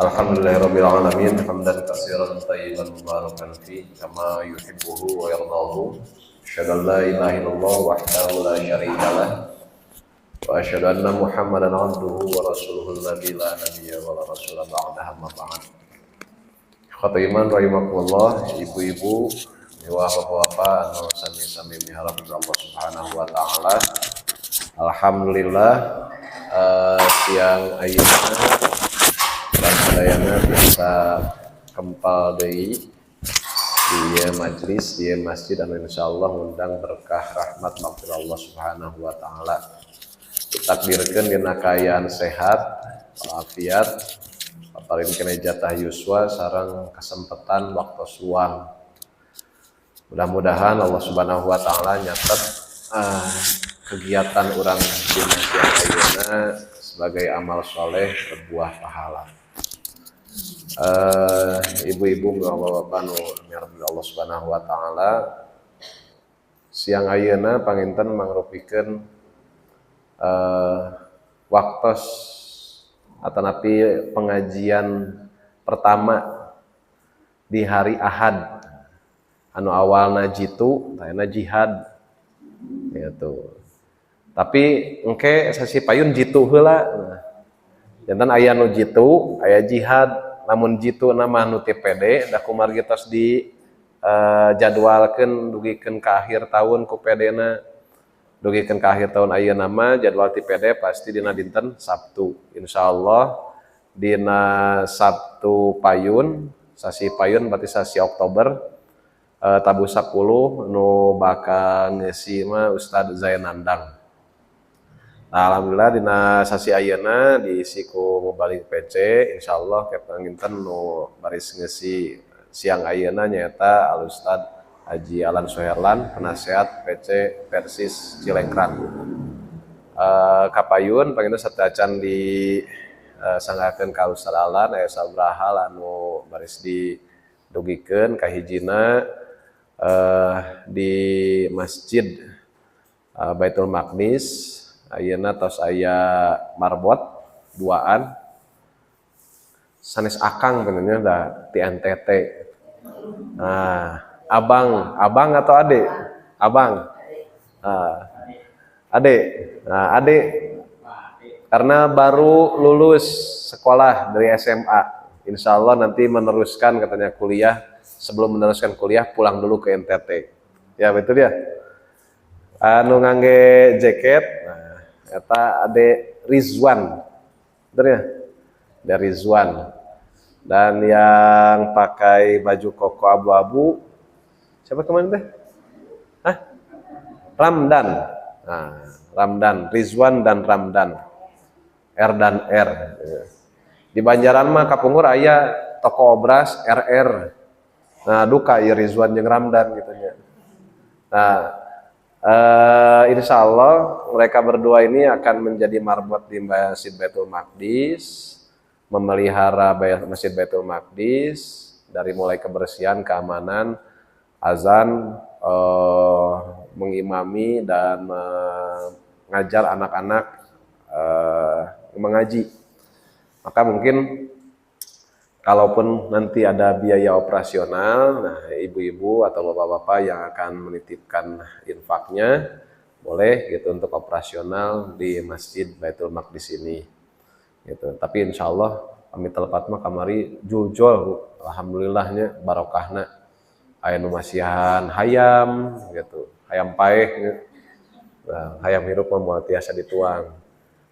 Alhamdulillahirabbil alamin hamdan katsiran thayyiban mubarakan fi kama yuhibbuhu wa yardahu. Asyhadu an la ilaha illallah wahdahu la syarika lah wa asyhadu anna Muhammadan abduhu wa rasuluhun nabi la nabiyya wa la rasula ba'dahu amma ba'd. Khotaiman rahimakumullah, ibu-ibu, bapak-bapak anu sami-sami miharap Allah Subhanahu wa taala. Alhamdulillah siang ayeuna dan sadayana bisa kempal deui di majlis di masjid anu insyaallah ngundang berkah rahmat maghfirah Allah Subhanahu wa taala. Ditakdirkeun dina kaayaan sehat walafiat paparin kene jatah yuswa sareng kesempatan waktu luang. Mudah-mudahan Allah Subhanahu wa taala nyatet kegiatan orang di masjid ayeuna sebagai amal soleh berbuah pahala. Ibu-ibu, bapak-bapak nu miharep Allah Subhanahu wa taala, siang ayeuna panginten mangrupikeun waktos atanapi pengajian pertama di hari Ahad anu awalna jitu tayana jihad gitu. Tapi engke sasi payun jitu heula. Jantan aya nu jitu, aya jihad, namun jitu nama nu TPD da kumargi tos di jadwalkeun dugikeun ka akhir tahun ku PD-na. Dugikeun ka akhir tahun ayeuna mah jadwal TPD pasti dina dinten Sabtu. Insyaallah dina Sabtu payun, sasi payun berarti sasi Oktober tabu 10 nu bakal ngisi mah Ustadz Zainandang. Nah, alhamdulillah dina sasi ayeuna diisi ku Mubalik PC, insyaallah kepanginten nu baris ngisi siang ayeuna nyaeta Al Ustadz Haji Alan Soherlan, penasehat PC Persis Cilengkrang. Kapayun panginten satacan di sanggakeun ka Ustadz Alan aya sabraha anu baris didugikeun ka hijina di Masjid Baitul Maqdis. Ayeuna tos aya marbot duaan sanes akang benernya da ti NTT. Nah, abang atau ade? Abang. Ade. Nah, ade karena baru lulus sekolah dari SMA. Insyaallah nanti meneruskan katanya kuliah. Sebelum meneruskan kuliah pulang dulu ke NTT. Ya betul ya. Anu ngangge jaket. Eta ade Rizwan, betul ya? Ada Rizwan. Dan yang pakai baju koko abu-abu, siapa kemarin teh? Ramdan. Nah, Ramdan, Rizwan dan Ramdan. R dan R. Di Banjaran mah kapungur aya toko obras RR. Nah, duka ya Rizwan jeung Ramdan gitu nya. Nah, insya Allah mereka berdua ini akan menjadi marbot di Masjid Baitul Maqdis, memelihara Masjid Baitul Maqdis dari mulai kebersihan, keamanan, azan, mengimami dan mengajar anak-anak mengaji. Maka mungkin kalaupun nanti ada biaya operasional, nah ibu-ibu atau bapak-bapak yang akan menitipkan infaknya boleh gitu untuk operasional di Masjid Baitul Maqdis ini. Gitu. Tapi insya Allah kami telepat mah kamari juljol, alhamdulillahnya barokahna. Aya nu masihan hayam gitu, hayam paeh gitu. Nah, hayam hirup mah moal tiasa dituang.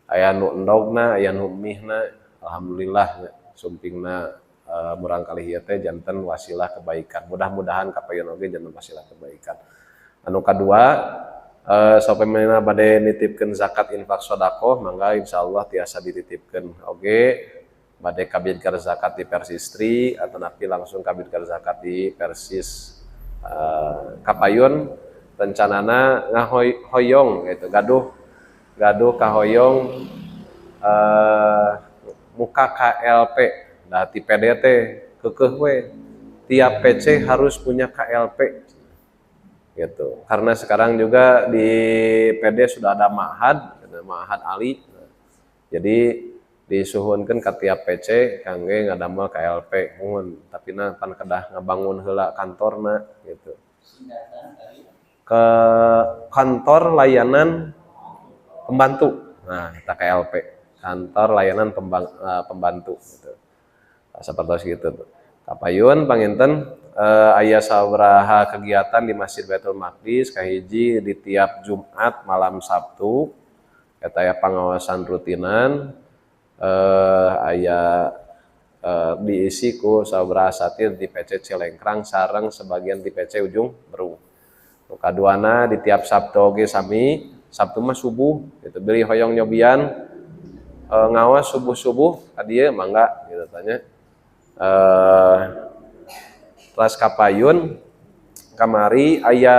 Aya nu endogna, aya nu mihna, alhamdulillah sumpingna murangkali ieu teh janten wasilah kebaikan. Mudah-mudahan kapayun oge janten wasilah kebaikan. Anu kadua sapemeuna bade nitipkeun zakat infak sedekah mangga insyaallah tiasa dititipkeun oge bade kabidkar zakat di Persistri atau napi langsung kabidkar zakat di Persis Kapayun rencanana ngahoyong gitu gaduh kahoyong muka KLP. Nah, ti PDT kekeh we tiap PC harus punya KLP gitu. Karena sekarang juga di PD sudah ada Ma'had Ali. Jadi disuhunkeun ka tiap PC kangge ngadamel KLP mun tapi pan kedah ngabangun heula kantorna gitu. Ke kantor layanan pembantu. Nah, kita KLP, kantor layanan pembantu gitu. Sapertos gitu tuh. Kapayun panginten aya sabaraha kegiatan di Masjid Baitul Maqdis kahiji di tiap Jumat malam Sabtu eta aya pengawasan rutinan aya diisi ku sabaraha satir di PC Cilengkrang sareng sebagian di PC Ujung Berung. Nu kaduana di tiap Sabtu oge sami, Sabtu mah subuh gitu beli hoyong nyobian ngawas subuh-subuh ka dieu mangga gitu tanya. Kelas kapayun kamari aya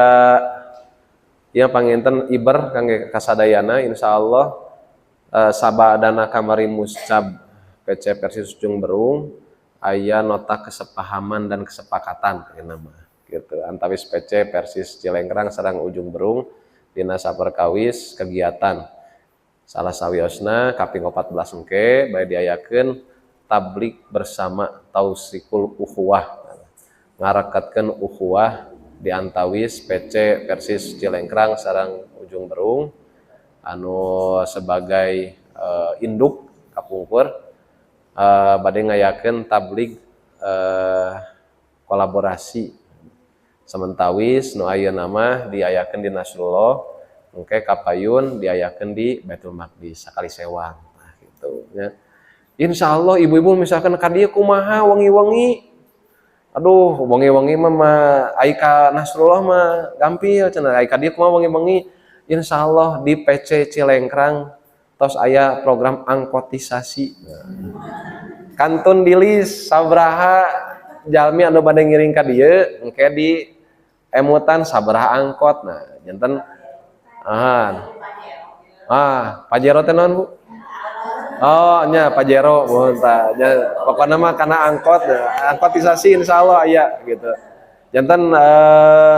ya panginten iber kangge kasadayana insyaallah sabadana kamari muscab PC Persis Ujung Berung aya nota kesepahaman dan kesepakatan nama gitu antawis PC Persis Cilengkrang sareng Ujung Berung dina saperkawis kegiatan salah sawiosna kaping 14 engke bae diayakeun tablik bersama tausikul ukhuwah ngarakatkeun ukhuwah di antawis PC Persis Cilengkrang sareng Ujung Berung anu sebagai induk kapungkur bade ngayakeun tablik kolaborasi sementawis nu ayeuna mah diayakeun di Nasrullah engke kapayun diayakeun di Baitul Maqdis sakali sewang nah gitu nya. Insyaallah ibu-ibu misalkan ka dieu kumaha wengi-wengi. Aduh, wengi-wengi mah ai ka Nasrullah mah gampil cenah ai ka dieu kumaha wengi-wengi. Insyaallah di PC Cilengkrang tos aya program angkotisasi. Kantun dilis sabaraha jalmi anu bade ngiring ka dieu engke di emutan sabaraha angkot. Nah, janten Pajero teh naon Bu? Oh nya Pajero tah nya pokona mah kana angkot angkotisasi insyaallah aya gitu. Janten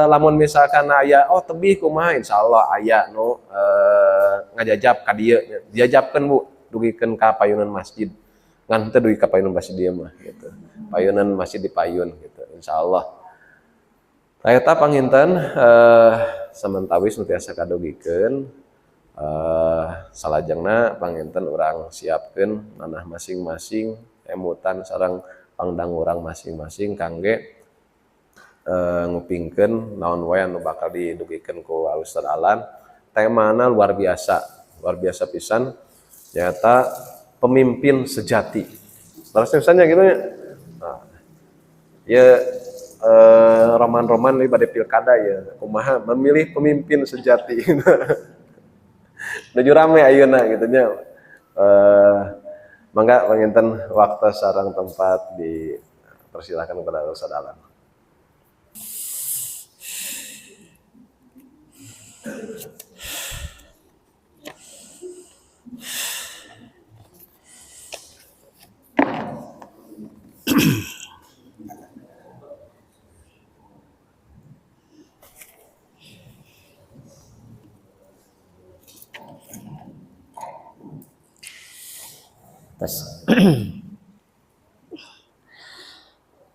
lamun misalkan aya tebih kumaha insyaallah aya nu ngajajab ka dieu diajabkeun Bu dugikeun ka payunan masjid. Ngan teu dugi ka payunan masjid dieu mah gitu. Payunan masjid di payun gitu insyaallah. Eta panginten samentawis nu tiasa kadugikeun salajengna panginten urang siapkeun manah masing-masing emutan sareng pangdang urang masing-masing kangge ngupingkeun naon wae anu bakal didugikeun ku Ustaz Alan. Temana luar biasa pisan nyata pemimpin sejati. Terus misalnya gitu ya. Nah, ya roman-roman bade pilkada ya kumaha memilih pemimpin sejati. Nuju rame ayeuna gitu nya. Mangga panginten waktu sareng tempat dipersilakan kepada Ustaz Alan.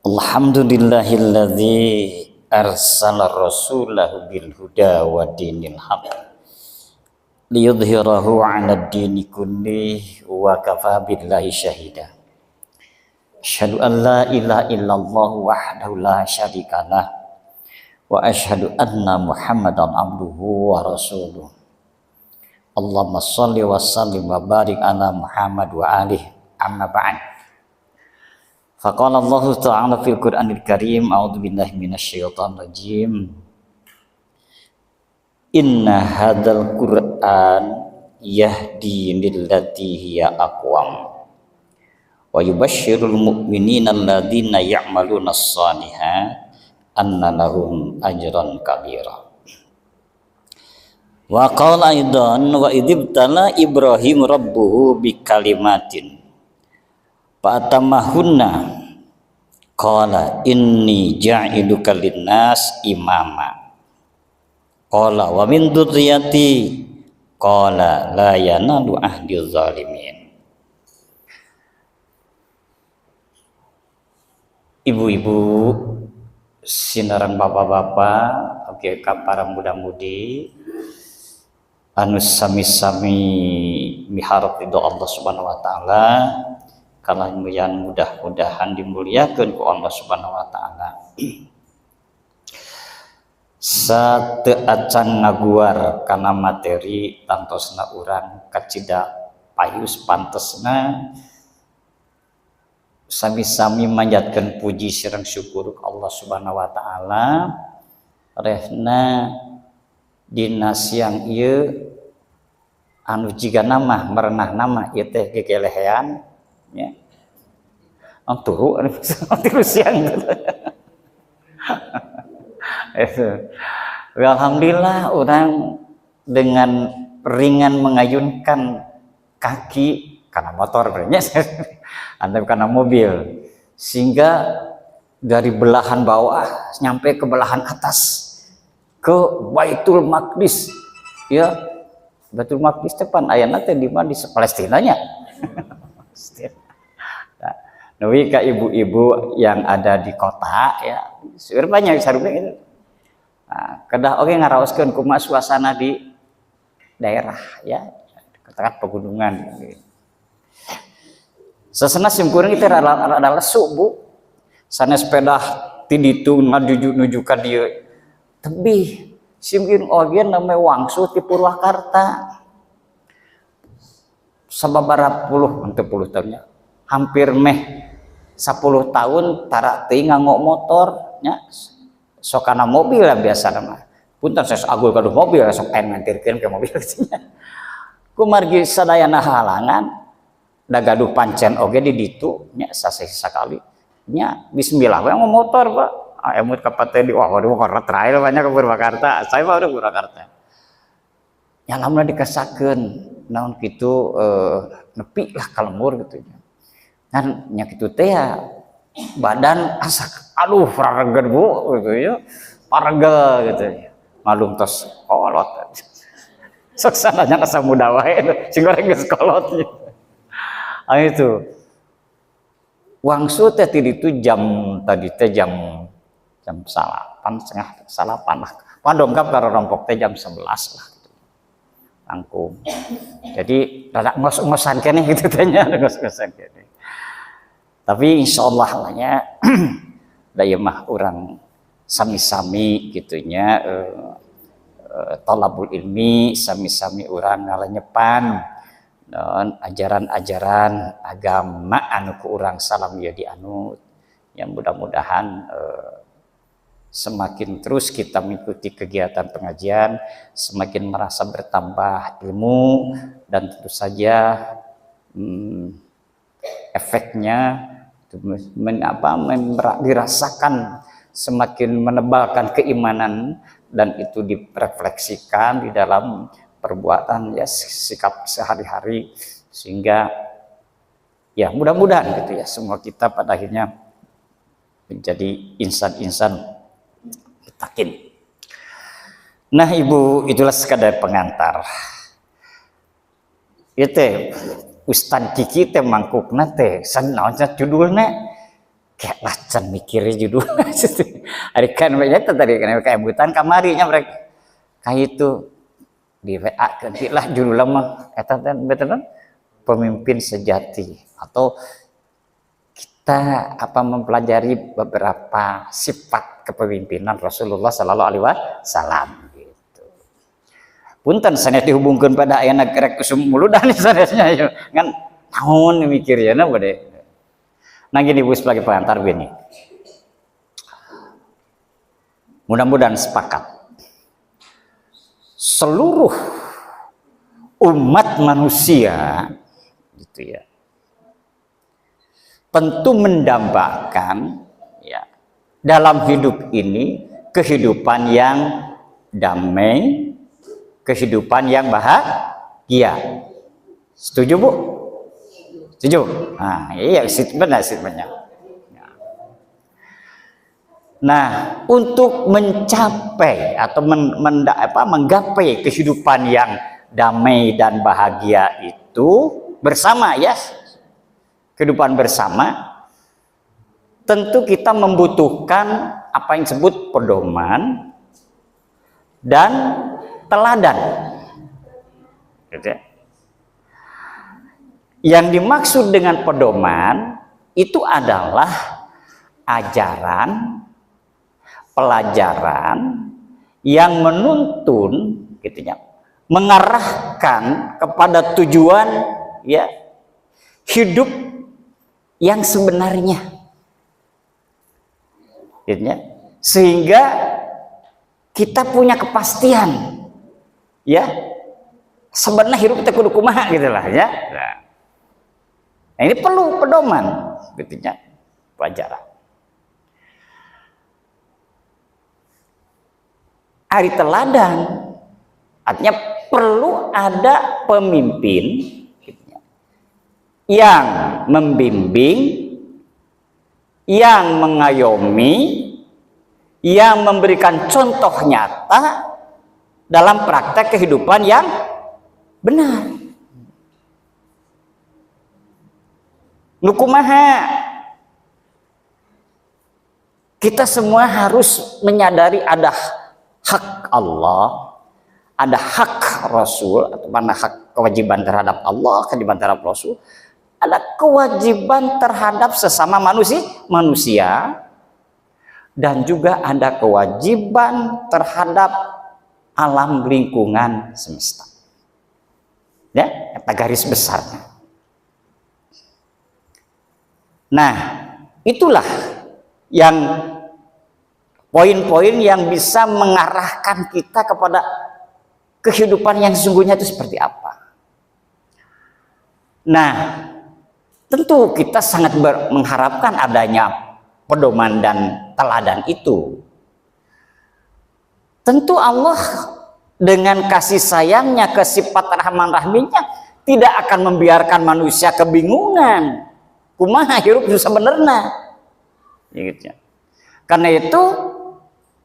Alhamdulillahilladzi arsala rasulahu bil huda wa dinil haq liyudhhirahu 'ala ad-dini kullihi wa kafa billahi syahida. Asyhadu an la ilaha illallah wahdahu la syarikalah wa asyhadu anna Muhammadan abduhu wa rasuluh. Allahumma shalli wa sallim wa barik ala Muhammad wa alihi amma ba'd. Faqala Allah Ta'ala fil Qur'anil Karim a'udzu billahi minasyaitonir rajim. Inna hadzal Qur'an yahdi lillati hiya aqwam wa yubashshirul mu'minina alladzina ya'malunas shalihat anna lahum ajran kabira. Wa qala aidan wa idibtala Ibrahim rabbuhu bikalimatin fa atamahunna qala inni ja'iluka linnas imama qala wa min dzurriyyati qala la yanalu ahdi zalimin. ibu-ibu, sinaran bapak-bapak, oke para muda-mudi, anu sami-sami miharap ridho Allah Subhanahu wa taala, kalangyan mudah-mudahan dimuliakeun ku Allah Subhanahu wa taala. Sate acan ngaguar kana materi tantosna urang kacida payus pantesna sami-sami manjatkeun puji sareng syukur Allah Subhanahu wa taala rehna dina siang ieu anu jiga nama merenah nama ieu teh gegelehean nya turu tilu siang alhamdulillah orang dengan ringan mengayunkan kaki karena motor berenya atau karena mobil sehingga dari belahan bawah nyampe ke belahan atas ke Baitul Maqdis ya. Baitul Maqdis depan ayana teh di mana di Palestina nya. Nawi ka ibu-ibu yang ada di kota ya banyak sarupna itu. Nah, kedah oge ngaraoskeun kumaha suasana di daerah ya katakan pegunungan. Sasana sim kuring teh rada lesu Bu. Sanes sepeda ti ditu nuju ka dieu. Tebih sim ieu oge name wangsu ti Purwakarta. Sababaraha puluh henteu puluh tahunnya. Hampir meh 10 tahun tara teuing nganggo motor nya sok kana mobil lah biasa mah punten saya agul kaduh mobil sok aing ngantirkeun ke mobil ku margi sadayana halangan da gaduh pancen oge di ditu nya sakali nya bismillah we ngomong motor Pak emut ka pateh di waduh karena trail banyak ke Purwakarta saya mah udah Purwakarta nya lamun dikesakeun naon kitu nepi lah kalembur gitu nya kan nya kitu teh ya badan asa aduh raregan Bu gitu ya parega gitu ya malum tos kolot sok sananya asa muda wae sing goreng geus kolot itu wangsu teh ti ditu jam tadi teh jam 8 setengah 8 lah pandongkap karo rompok teh jam 11 lah gitu langkung jadi rada ngos-ngosan keneh gitu teh nya ngos-ngosan keneh. Tapi insyaallah lahnya daya mah orang sami-sami gitunya talabul ilmi sami-sami orang ngalenyepan dan ajaran-ajaran agama anu ku urang salam ya dianut yang mudah-mudahan semakin terus kita mengikuti kegiatan pengajian semakin merasa bertambah ilmu dan tentu saja efeknya dirasakan semakin menebalkan keimanan dan itu direfleksikan di dalam perbuatan ya sikap sehari-hari sehingga ya mudah-mudahan gitu ya semua kita pada akhirnya menjadi insan-insan mutakin. Nah Ibu itulah sekadar pengantar. Itu Ustad Kiki teh mangkukna teh sanaonnya judulna kayak lacan mikirnya judulnya hari kan banyak tadi kan kayak butan kamari nya mereka kayak itu di WA lah judulnya mah eta teh betul pemimpin sejati atau kita mempelajari beberapa sifat kepemimpinan Rasulullah Sallallahu Alaihi Wasallam. Punten sanes dihubungkeun pada ayana kerek usum muludan sanesnya ya kan naon mikirnya na bade. Nah gini Bu sebagai pengantar begini. Mudah-mudahan sepakat. Seluruh umat manusia gitu ya. Tentu mendambakan ya dalam hidup ini kehidupan yang damai, kehidupan yang bahagia. Setuju Bu? Setuju? Nah, iya benar. Nah, untuk mencapai atau menggapai kehidupan yang damai dan bahagia itu bersama ya, kehidupan bersama tentu kita membutuhkan apa yang disebut pedoman dan teladan. Gitu ya. Yang dimaksud dengan pedoman itu adalah ajaran, pelajaran yang menuntun, gitu ya, mengarahkan kepada tujuan ya hidup yang sebenarnya, gitu ya. Sehingga kita punya kepastian, ya sebenarnya hidup kita kudu kumaha gitulah ya. Nah, ini perlu pedoman, gitu ya, pelajaran. Ari teladan, artinya perlu ada pemimpin gitu ya, yang membimbing, yang mengayomi, yang memberikan contoh nyata dalam praktek kehidupan yang benar. Nukumaha, kita semua harus menyadari ada hak Allah, ada hak Rasul, atau mana hak kewajiban terhadap Allah, kewajiban terhadap Rasul, ada kewajiban terhadap sesama manusia, dan juga ada kewajiban terhadap alam lingkungan semesta. Ya, kata garis besarnya. Nah, itulah yang poin-poin yang bisa mengarahkan kita kepada kehidupan yang sesungguhnya itu seperti apa. Nah, tentu kita sangat mengharapkan adanya pedoman dan teladan itu. Tentu Allah dengan kasih sayangnya, kesifat rahman-rahimnya tidak akan membiarkan manusia kebingungan. Kumaha hirup sebenarnya. Gitu. Karena itu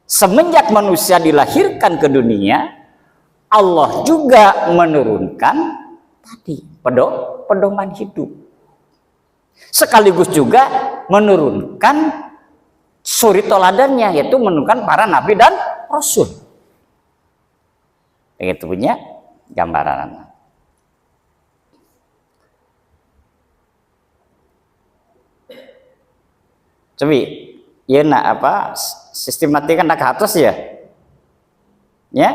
semenjak manusia dilahirkan ke dunia, Allah juga menurunkan tadi pedoman hidup. Sekaligus juga menurunkan suri toladannya, yaitu menurunkan para nabi dan rasul. Begitu punya gambaran. Cobi, ya nak apa sistematika nak ke atas ya, ya.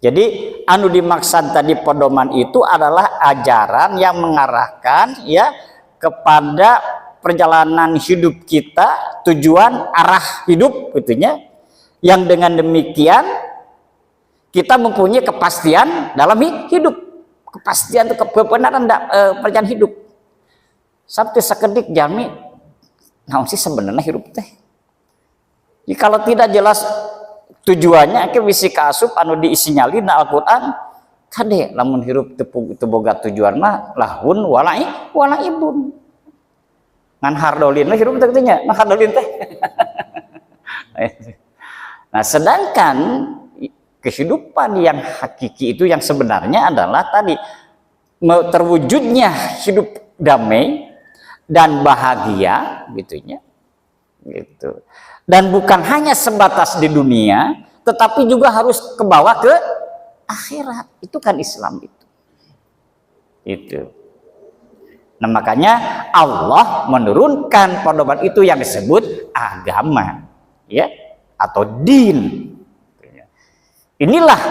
Jadi anu dimaksud tadi pedoman itu adalah ajaran yang mengarahkan ya kepada perjalanan hidup kita, tujuan arah hidup gitunya. Yang dengan demikian kita mempunyai kepastian dalam hidup, kepastian itu kebenaran perjalanan hidup. Sabtu sekedik jami, naon sih sebenarnya hidup teh. Jadi kalau tidak jelas tujuannya, ke bisi kaasup anu diisinyalin na Al-Quran, kade lamun hirup itu boga tujuan mah lahun walaibun. Ngan hardolin lah hirup teh nya, hardolin teh. Nah, sedangkan kehidupan yang hakiki itu yang sebenarnya adalah tadi terwujudnya hidup damai dan bahagia gitunya. Gitu. Dan bukan hanya sebatas di dunia, tetapi juga harus ke bawah ke akhirat. Itu kan Islam itu. Itu. Nah, makanya Allah menurunkan pedoman itu yang disebut agama, ya, atau din. Inilah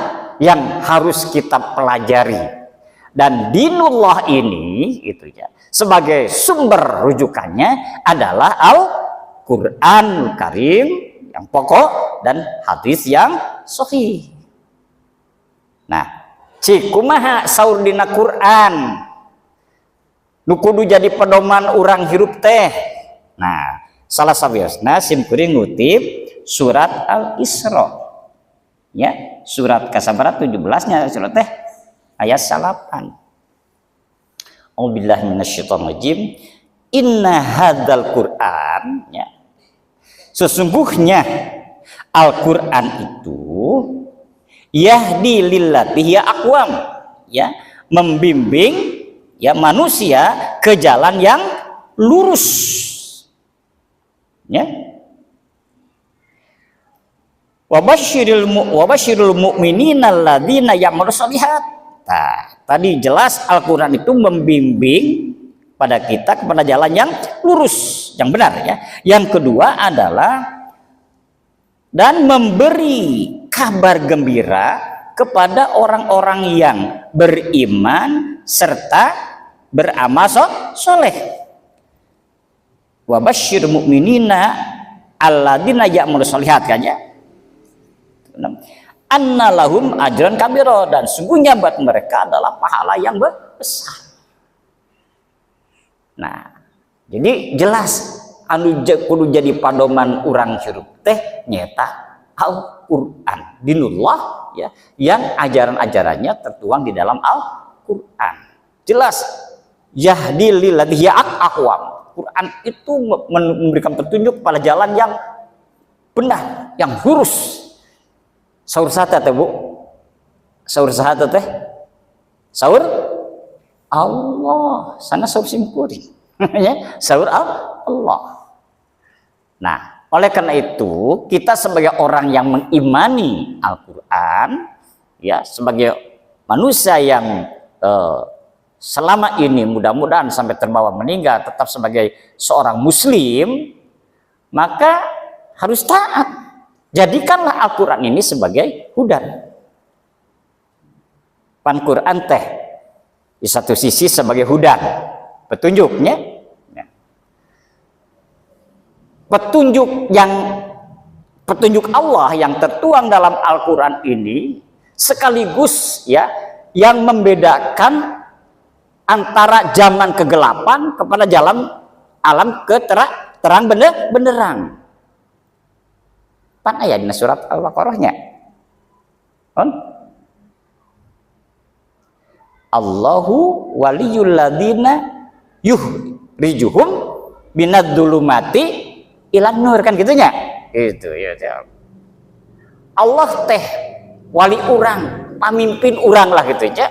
yang harus kita pelajari. Dan dinullah ini itu ya, sebagai sumber rujukannya adalah Al-Qur'anul Karim yang pokok dan hadis yang sahih. Nah, cikumaha saur dina Qur'an nu kudu jadi pedoman urang hirup teh. Nah, salah sabiosna sim kuring ngutip surat Al-Isra. Ya, surat kasabarat 17-nya surat teh ayat 8. A'udzubillahi minasyaitonirrajim. Inna hadzal Qur'an, ya. Sesungguhnya Al-Qur'an itu yahdi lillati hiya aqwam, ya, membimbing ya manusia ke jalan yang lurus. Ya. Wa basyiril mu'minina alladzina ya'maluna shalihat. Nah, tadi jelas Al-Qur'an itu membimbing pada kita kepada jalan yang lurus, yang benar ya. Yang kedua adalah dan memberi kabar gembira kepada orang-orang yang beriman serta beramal soleh. Wa basyiril mu'minina alladzina ya'maluna shalihat kan ya. Anna lahum ajran kabira, dan sungguhnya buat mereka adalah pahala yang besar. Nah, jadi jelas anu kudu jadi padoman urang hirup teh nyata Al-Qur'an dinullah ya, yang ajaran-ajarannya tertuang di dalam Al-Qur'an. Jelas yahdi lilladzina aqwam. Quran itu memberikan petunjuk pada jalan yang benar, yang lurus. Sahur sate teh Bu, sahur sate teh, sahur Allah, sana sahur simkuri, ya, sahur Allah. Nah, oleh karena itu kita sebagai orang yang mengimani Al-Quran, ya, sebagai manusia yang selama ini mudah-mudahan sampai terbawa meninggal tetap sebagai seorang Muslim, maka harus taat. Jadikanlah Al-Quran ini sebagai hudan. Pan Quran teh di satu sisi sebagai hudan, petunjuknya, petunjuk Allah yang tertuang dalam Al-Quran ini sekaligus ya yang membedakan antara zaman kegelapan kepada alam terang benderang. Pan ayat di surat Al-Baqarahnya. Allahu waliyul ladzina yukhrijuhum minadz-dzulumati ilan nur, kan gitunya. Itu ya. Allah teh wali urang, pamimpin urang lah gitu ya.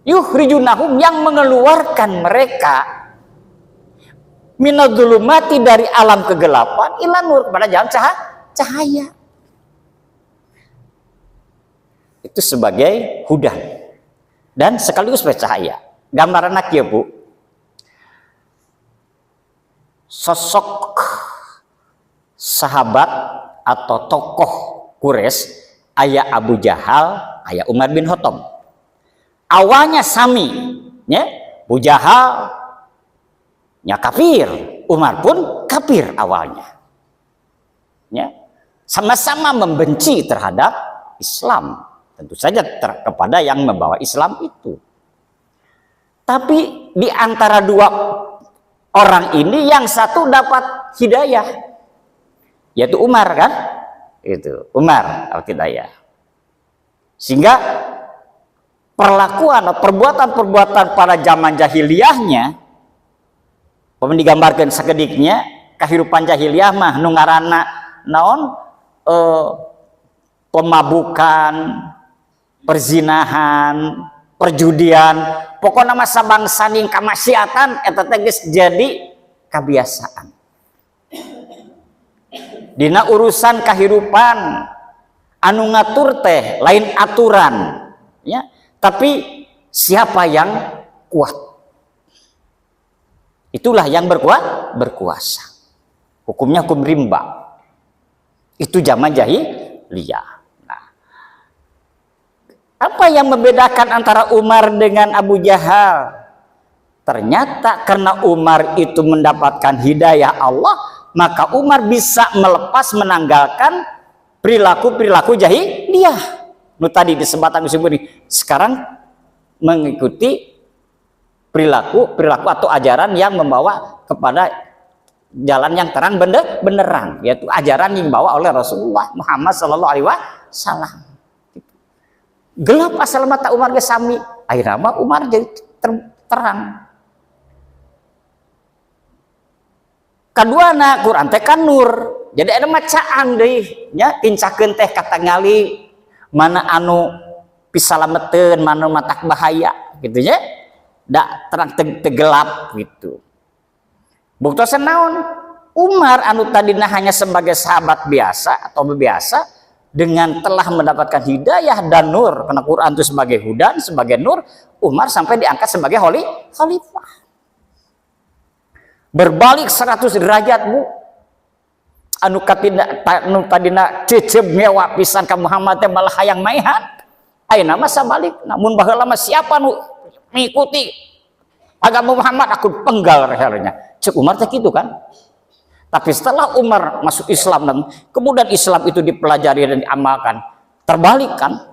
Yukhrijunahum, yang mengeluarkan mereka minadz-dzulumati dari alam kegelapan ila nur, kepada jalan cahaya. Itu sebagai hudan dan sekaligus bercahaya. Gambaran ya Bu, sosok sahabat atau tokoh Quraisy, ayah Abu Jahal, ayah Umar bin Khattab. Awalnya sami, ya, Abu Jahal ya kafir, Umar pun kafir awalnya. Ya, sama-sama membenci terhadap Islam, tentu saja kepada yang membawa Islam itu. Tapi di antara dua orang ini yang satu dapat hidayah, yaitu Umar kan? Itu Umar al-Hidayah. Sehingga perlakuan atau perbuatan-perbuatan pada zaman jahiliyahnya, digambarkan sekediknya kehidupan jahiliyah mah nu ngaranna naon, pemabukan, perzinahan, perjudian, pokoknya masa bangsa ning kamaksiatan eta teh geus jadi kebiasaan. Dina urusan kehidupan anu ngatur teh lain aturan, ya, tapi siapa yang kuat, itulah yang berkuasa. Hukumnya hukum rimba. Itu zaman jahiliyah. Nah, apa yang membedakan antara Umar dengan Abu Jahal? Ternyata karena Umar itu mendapatkan hidayah Allah, maka Umar bisa melepas, menanggalkan perilaku jahiliyah. Nu tadi disebutkan sekarang mengikuti perilaku atau ajaran yang membawa kepada jalan yang terang benderang, yaitu ajaran yang dibawa oleh Rasulullah Muhammad sallallahu alaihi wasallam. Gelap asal mata Umar ge sami, akhirnya Umar jadi terang. Kaduana Quran teh kan nur, jadi ada macaan deui nya, tincakeun teh kata mana anu pisalameteun, mana matak bahaya gitu ya. dak terang tegelap gitu. Buktosan naon? Umar anu tadina hanya sebagai sahabat biasa atau biasa, dengan telah mendapatkan hidayah dan nur, karena Quran itu sebagai hudan, sebagai nur, Umar sampai diangkat sebagai khalifah. Berbalik 100 derajat, Bu. Anu tadina cecep ngewa pisan ka Muhammad teh malah hayang maihan. Ayeuna mah sabalik, namun baheula mah siapa nu mengikuti agama Muhammad aku penggal rehalnya. Cek Umar teh gitu kan. Tapi setelah Umar masuk Islam dan kemudian Islam itu dipelajari dan diamalkan, terbalik kan.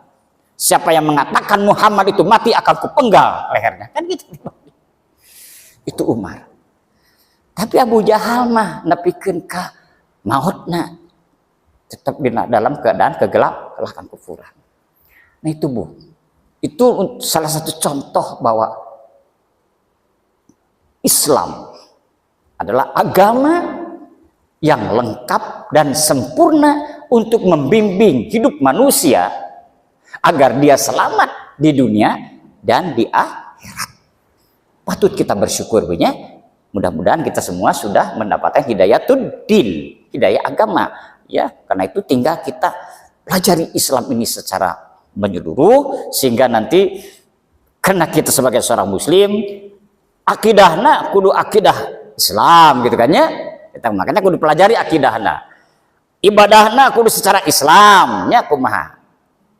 Siapa yang mengatakan Muhammad itu mati akan kupenggal lehernya. Kan gitu. Itu Umar. Tapi Abu Jahal mah nepikeun ka mautna tetap dalam keadaan kegelapan kufuran. Nah itu Bu. Itu salah satu contoh bahwa Islam adalah agama yang lengkap dan sempurna untuk membimbing hidup manusia agar dia selamat di dunia dan di akhirat. Patut kita bersyukur punya. Mudah-mudahan kita semua sudah mendapatkan hidayatul din, hidayah agama, ya. Karena itu tinggal kita pelajari Islam ini secara menyeluruh sehingga nanti karena kita sebagai seorang muslim akidahna kudu akidah Islam gitu kan ya. Kita makanya kudu pelajari akidahna. Ibadahna kudu secara Islam nya kumaha.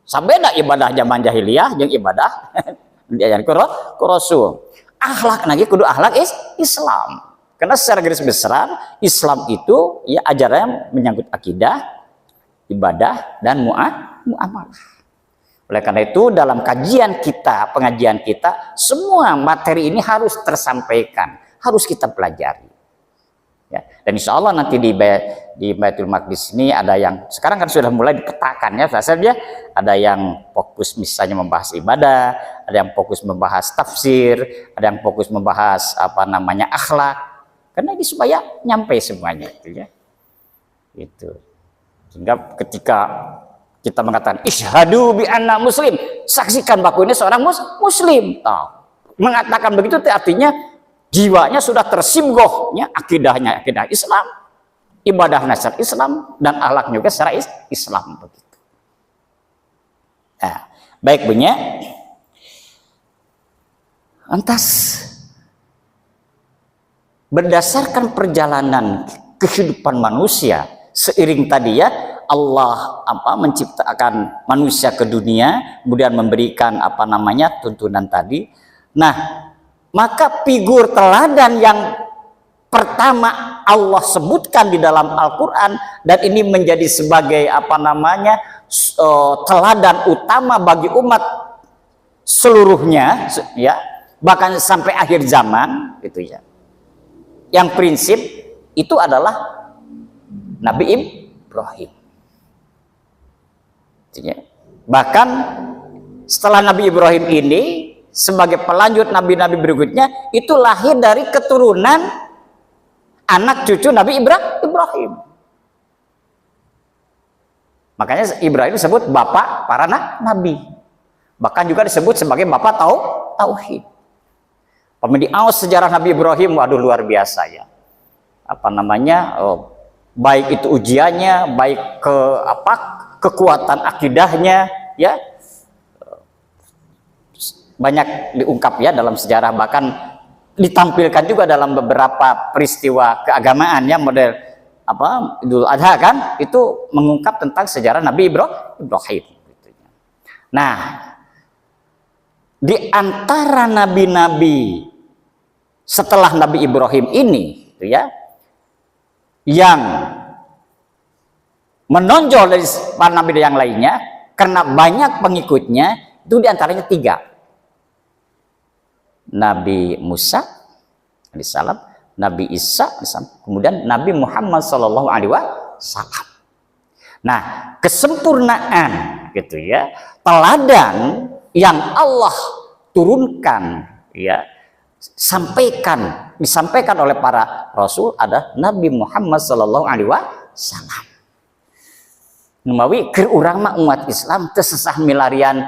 Sabeda ibadah zaman jahiliyah jeung ibadah diajarkeun ku Rasul. Akhlak lagi kudu akhlak Islam. Karena secara garis besar Islam itu ya ajaran menyangkut akidah, ibadah dan muamalah. Oleh karena itu dalam kajian kita, pengajian kita, semua materi ini harus tersampaikan, harus kita pelajari. Ya, dan insya Allah nanti di Baitul Maqdis ini ada yang sekarang kan sudah mulai dipetakan ya, saja ada yang fokus misalnya membahas ibadah, ada yang fokus membahas tafsir, ada yang fokus membahas akhlak, karena ini supaya nyampe semuanya, gitu ya. Itu sehingga ketika kita mengatakan isyhadu bi anna muslim, saksikan bahwa ini seorang muslim. Mengatakan begitu artinya jiwanya sudah tersimgohnya akidahnya akidah Islam, ibadahnya secara Islam dan akhlak juga secara Islam begitu. Nah, baik punya. Lantas berdasarkan perjalanan kehidupan manusia seiring tadi ya Allah menciptakan manusia ke dunia, kemudian memberikan tuntunan tadi. Nah, maka figur teladan yang pertama Allah sebutkan di dalam Al-Quran dan ini menjadi sebagai teladan utama bagi umat seluruhnya, ya, bahkan sampai akhir zaman, gitu ya. Yang prinsip itu adalah Nabi Ibrahim. Bahkan setelah Nabi Ibrahim ini sebagai pelanjut nabi-nabi berikutnya itu lahir dari keturunan anak cucu Nabi Ibrahim. Makanya Ibrahim disebut bapak para nabi. Bahkan juga disebut sebagai bapak tauhid. Pemedi aus sejarah Nabi Ibrahim, waduh luar biasa ya. Baik itu ujiannya, baik kekuatan akidahnya, ya. Banyak diungkap ya dalam sejarah, bahkan ditampilkan juga dalam beberapa peristiwa keagamaan ya, model Idul Adha kan, itu mengungkap tentang sejarah Nabi Ibrahim. Nah, di antara nabi-nabi setelah Nabi Ibrahim ini, gitu ya, yang menonjol dari para nabi yang lainnya karena banyak pengikutnya, itu diantaranya 3. Nabi Musa alaihissalam, Nabi Isa alaihissalam, kemudian Nabi Muhammad sallallahu alaihi wasallam. Nah, kesempurnaan gitu ya, teladan yang Allah turunkan ya, disampaikan oleh para rasul ada Nabi Muhammad sallallahu alaihi wasallam. Numawi keur urang mah umat Islam teu sesah milarian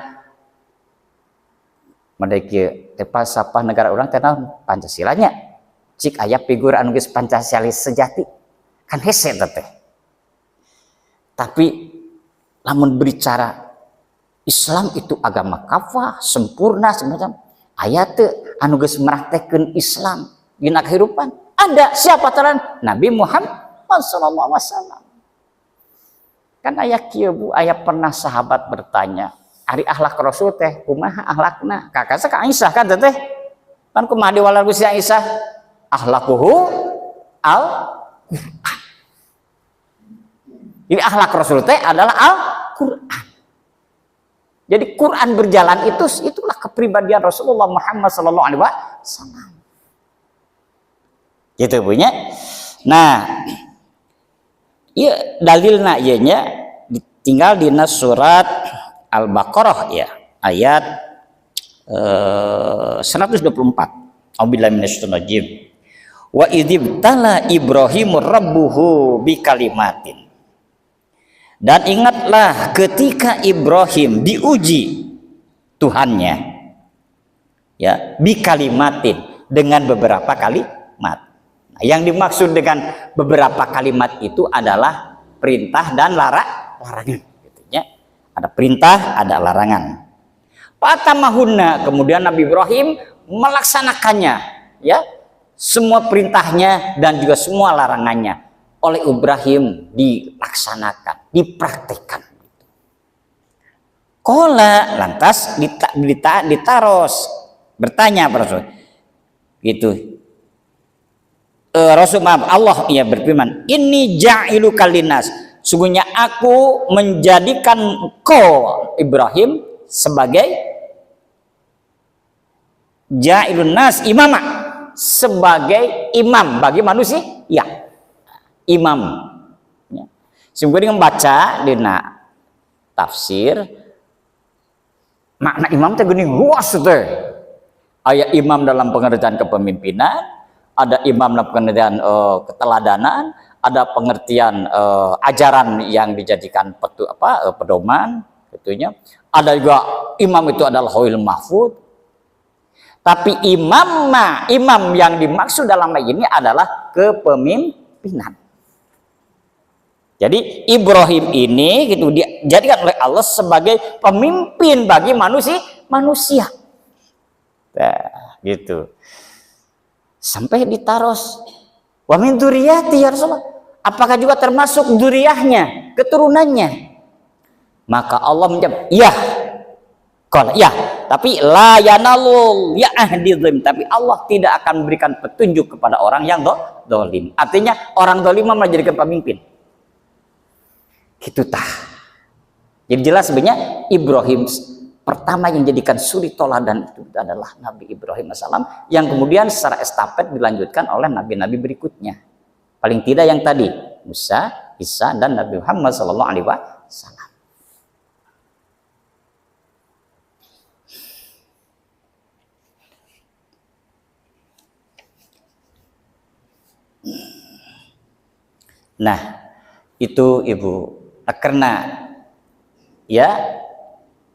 Mendeki tepas sapah negara orang tenang Pancasilanya. Cik aya figur anu geus Pancasialis sejati. Kan hese teh. Tapi lamun berbicara Islam itu agama kafah, sempurna semacam ayat anu geus meraktekeun Islam dina kehidupan. Ada siapa taran? Nabi Muhammad sallallahu alaihi wasallam. Kan aya kieu Bu, aya pernah sahabat bertanya, ari akhlak Rasul teh kumaha akhlakna? Kakak ka Aisyah kan teh. Kan kumaha diwalar ku si Aisyah? Akhlaquhu al-Qur'an. Jadi akhlak Rasul teh adalah Al-Qur'an. Jadi Quran berjalan itulah kepribadian Rasulullah Muhammad sallallahu alaihi wasallam. Gitu punya. Nah, iya dalilna ieu nya tinggal dina surat Al-Baqarah ya, ayat 124. A'udzubillahi minasyaitonir rajim. Wa idzibtala Ibrahimur rabbuhu bikalimatin. Dan ingatlah ketika Ibrahim diuji Tuhannya ya bikalimatin dengan beberapa kalimat. Nah, yang dimaksud dengan beberapa kalimat itu adalah perintah dan larangan gitu ya. Ada perintah, ada larangan. Fatamahunna, kemudian Nabi Ibrahim melaksanakannya ya. Semua perintahnya dan juga semua larangannya oleh Ibrahim dilaksanakan, dipraktikkan. Qala lantas ditaros bertanya Rasul. Gitu. Rasul maaf Allah ia berfirman, "Inni ja'iluka linnas." Sungguhnya aku menjadikan engkau Ibrahim sebagai ja'ilun nas imama, sebagai imam bagi manusia. Ya. Imam. Ya. Sehingga membaca dina tafsir makna imam teh geuning luas teh. Aya imam dalam pengertian kepemimpinan, ada imam dalam pengertian keteladanan, ada pengertian ajaran yang dijadikan pedoman gitunya. Ada juga imam itu adalah Lauhul Mahfuz. Tapi imam yang dimaksud dalam ayat ini adalah kepemimpinan. Jadi Ibrahim ini gitu dijadikan oleh Allah sebagai pemimpin bagi manusia. Nah, gitu. Sampai ditaros wa min dzurriyyati ya Rasulullah. Apakah juga termasuk dzurriyyahnya, keturunannya? Maka Allah menjawab, "Iya." Kalau ya, tapi la yanalul ya ahdidzim, tapi Allah tidak akan memberikan petunjuk kepada orang yang dolim. Artinya orang dolim menjadikan pemimpin. Gitu tah. Jadi jelas sebenarnya Ibrahim pertama yang jadikan suri toladan itu adalah Nabi Ibrahim AS, yang kemudian secara estafet dilanjutkan oleh nabi-nabi berikutnya. Paling tidak yang tadi Musa, Isa, dan Nabi Muhammad SAW. Nah, itu Ibu, karena ya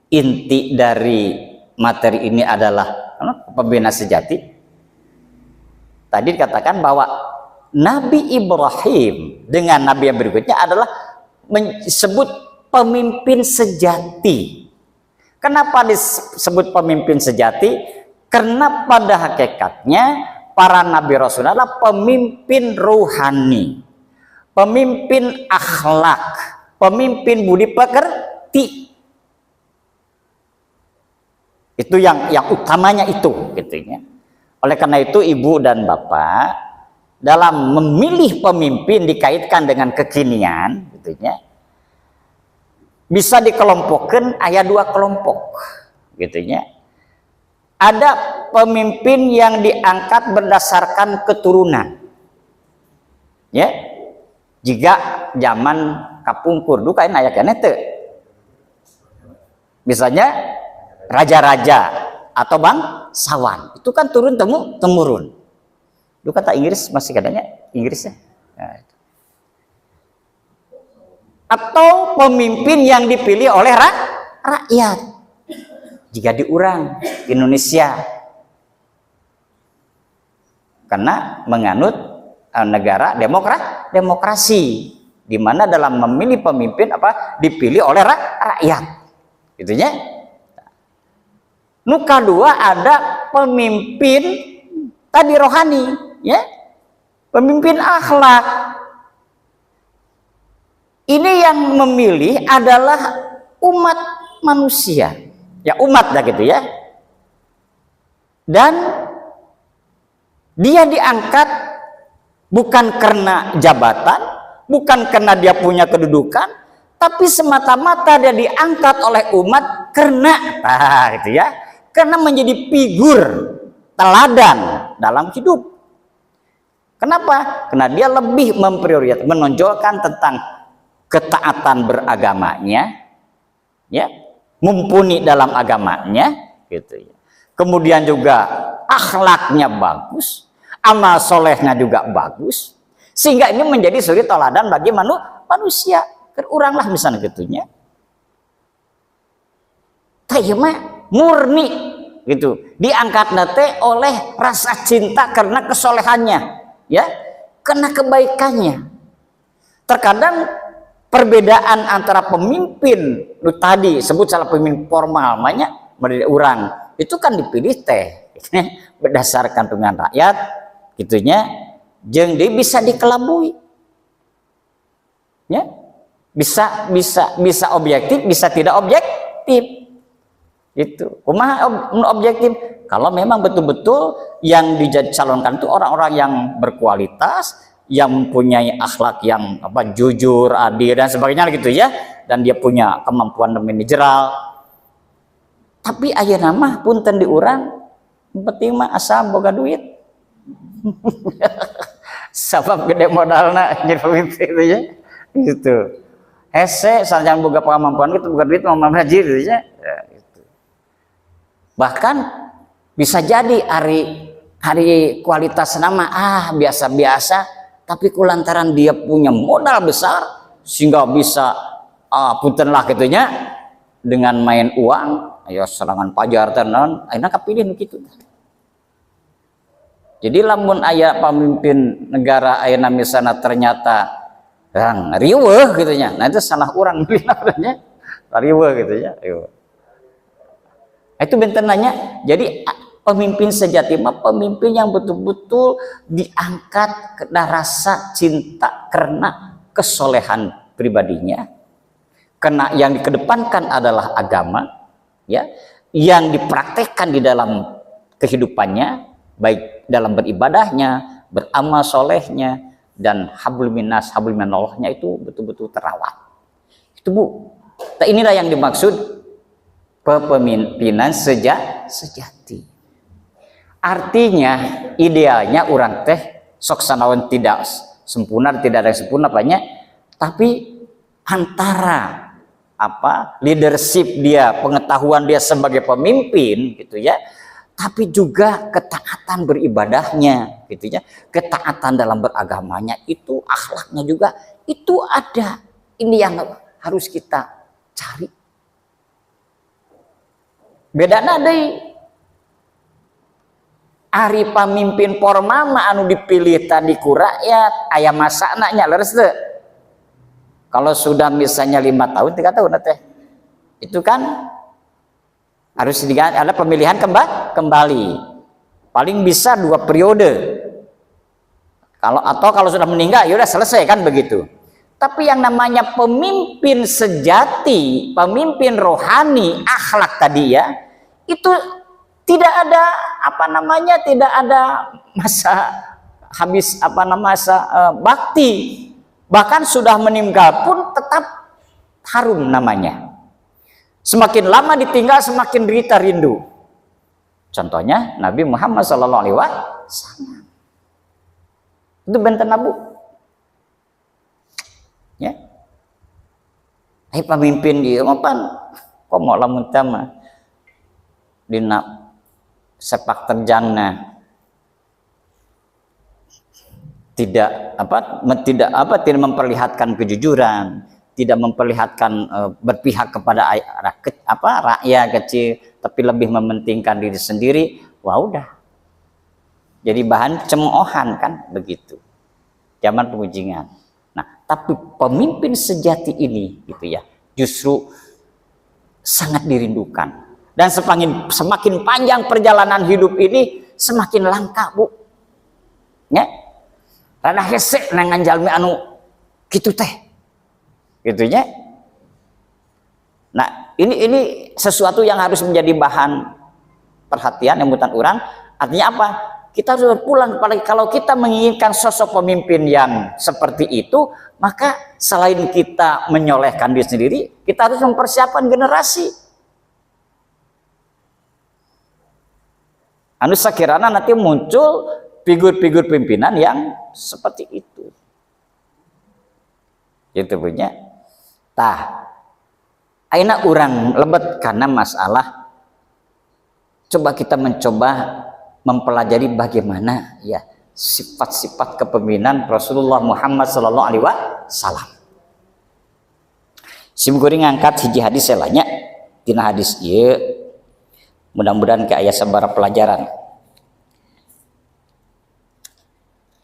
inti dari materi ini adalah pembina sejati. Tadi dikatakan bahwa Nabi Ibrahim dengan nabi yang berikutnya adalah disebut pemimpin sejati. Kenapa disebut pemimpin sejati? Karena pada hakikatnya para nabi rasul adalah pemimpin ruhani, pemimpin akhlak, pemimpin budi pekerti. Itu yang utamanya itu gitunya. Oleh karena itu Ibu dan Bapak dalam memilih pemimpin dikaitkan dengan kekinian gitunya, bisa dikelompokkan aya dua kelompok gitunya. Ada pemimpin yang diangkat berdasarkan keturunan. Ya. Jika zaman kapungkur duka ini aya keneh teu. Misalnya raja-raja atau bangsawan itu kan turun temurun. Lu kata Inggris masih katanya Inggrisnya. Nah, itu. Atau pemimpin yang dipilih oleh rakyat. jika diurang Indonesia karena menganut negara demokrasi di mana dalam memilih pemimpin dipilih oleh rakyat gitu ya. Nu kedua ada pemimpin tadi rohani ya, pemimpin akhlak. Ini yang memilih adalah umat manusia ya, umat dah gitu ya, dan dia diangkat bukan karena jabatan, bukan karena dia punya kedudukan, tapi semata-mata dia diangkat oleh umat karena gitu ya, karena menjadi figur teladan dalam hidup. Kenapa? Karena dia lebih memprioritaskan, menonjolkan tentang ketaatan beragamanya, ya, mumpuni dalam agamanya, gitu ya. Kemudian juga akhlaknya bagus, amal solehnya juga bagus, sehingga ini menjadi suri teladan bagi manusia. Uranglah misalnya gitunya. Tayyama murni gitu, diangkat nate oleh rasa cinta karena kesolehannya, ya, karena kebaikannya. Terkadang perbedaan antara pemimpin tadi sebut salah pemimpin formal banyak dari orang itu kan dipilih berdasarkan pemilihan rakyat gitunya, jeung dia bisa dikelabui ya, bisa objektif, bisa tidak objektif itu. Kumaha objektif? Kalau memang betul-betul yang dicalonkan itu orang-orang yang berkualitas, yang mempunyai akhlak yang jujur, adil dan sebagainya gitu ya, dan dia punya kemampuan manajerial. Tapi ayeuna mah punten diurang, penting mah asal boga duit. Sabab gede modalna jadi pemimpin itu ya. Gitu. Hese sarjana boga kemampuan gitu, boga duit mah haji gitu ya. Gitu. Bahkan bisa jadi hari kualitas nama biasa-biasa, tapi kulantaran dia punya modal besar sehingga bisa puntenlah gitunya dengan main uang, ayo serangan pajar tenan, ayeuna kapilih kitu. Jadi lamun aya pemimpin negara ayeuna misalnya ternyata riweuh gitunya, nah itu salah urang milihna riweuh gitu ya. Itu benten nanya. Jadi pemimpin sejati mah pemimpin yang betul-betul diangkat karena rasa cinta, karena kesolehan pribadinya, karena yang dikedepankan adalah agama, ya, yang dipraktekkan di dalam kehidupannya, baik dalam beribadahnya, beramal solehnya, dan hablum minnas, hablum minallahnya itu betul-betul terawat. Itu Bu. Nah, inilah yang dimaksud kepemimpinan sejati. Artinya idealnya orang teh sok sanaon tidak sempurna, tidak ada yang sempurna banyak, tapi antara leadership dia, pengetahuan dia sebagai pemimpin gitu ya, tapi juga ketaatan beribadahnya gitu ya, ketaatan dalam beragamanya, itu akhlaknya juga itu ada. Ini yang harus kita cari. Bedana deui ari pamimpin formal mah anu dipilih tadi ku rakyat aya masana nya leres teu. Kalau sudah misalnya 5 tahun 3 tahun teh itu kan harus ada pemilihan kembali, paling bisa 2 periode. Kalau sudah meninggal ya udah selesai kan begitu. Tapi yang namanya pemimpin sejati, pemimpin rohani, akhlak tadi ya, itu tidak ada tidak ada masa habis masa bakti. Bahkan sudah meninggal pun tetap harum namanya. Semakin lama ditinggal semakin derita rindu. Contohnya Nabi Muhammad SAW. Itu benten Abu. Ya. Pemimpin dia mapan kok mau lamun tama dina sepak terjangna tidak memperlihatkan kejujuran, tidak memperlihatkan berpihak kepada rakyat kecil, tapi lebih mementingkan diri sendiri, wah udah jadi bahan cemoohan kan begitu. Zaman pemujingan. Nah, tapi pemimpin sejati ini gitu ya, justru sangat dirindukan. Dan semakin panjang perjalanan hidup ini, semakin langka, Bu. Ya. Rada hese nangan jalmi anu kitu teh. Gitu ya. Nah, ini sesuatu yang harus menjadi bahan perhatian yang mutan orang. Artinya apa? Kita harus berpulang, apalagi kalau kita menginginkan sosok pemimpin yang seperti itu, maka selain kita menyolehkan diri sendiri, kita harus mempersiapkan generasi. Anu sakirana nanti muncul figur-figur pimpinan yang seperti itu. Itu punya. Tah, aina orang lebet karena masalah. Coba kita mencoba mempelajari bagaimana ya sifat-sifat kepemimpinan Rasulullah Muhammad sallallahu alaihi wasallam. Simkuring ngangkat hiji hadis selanya tina hadis ieu mudah-mudahan ke aya sabaraha pelajaran.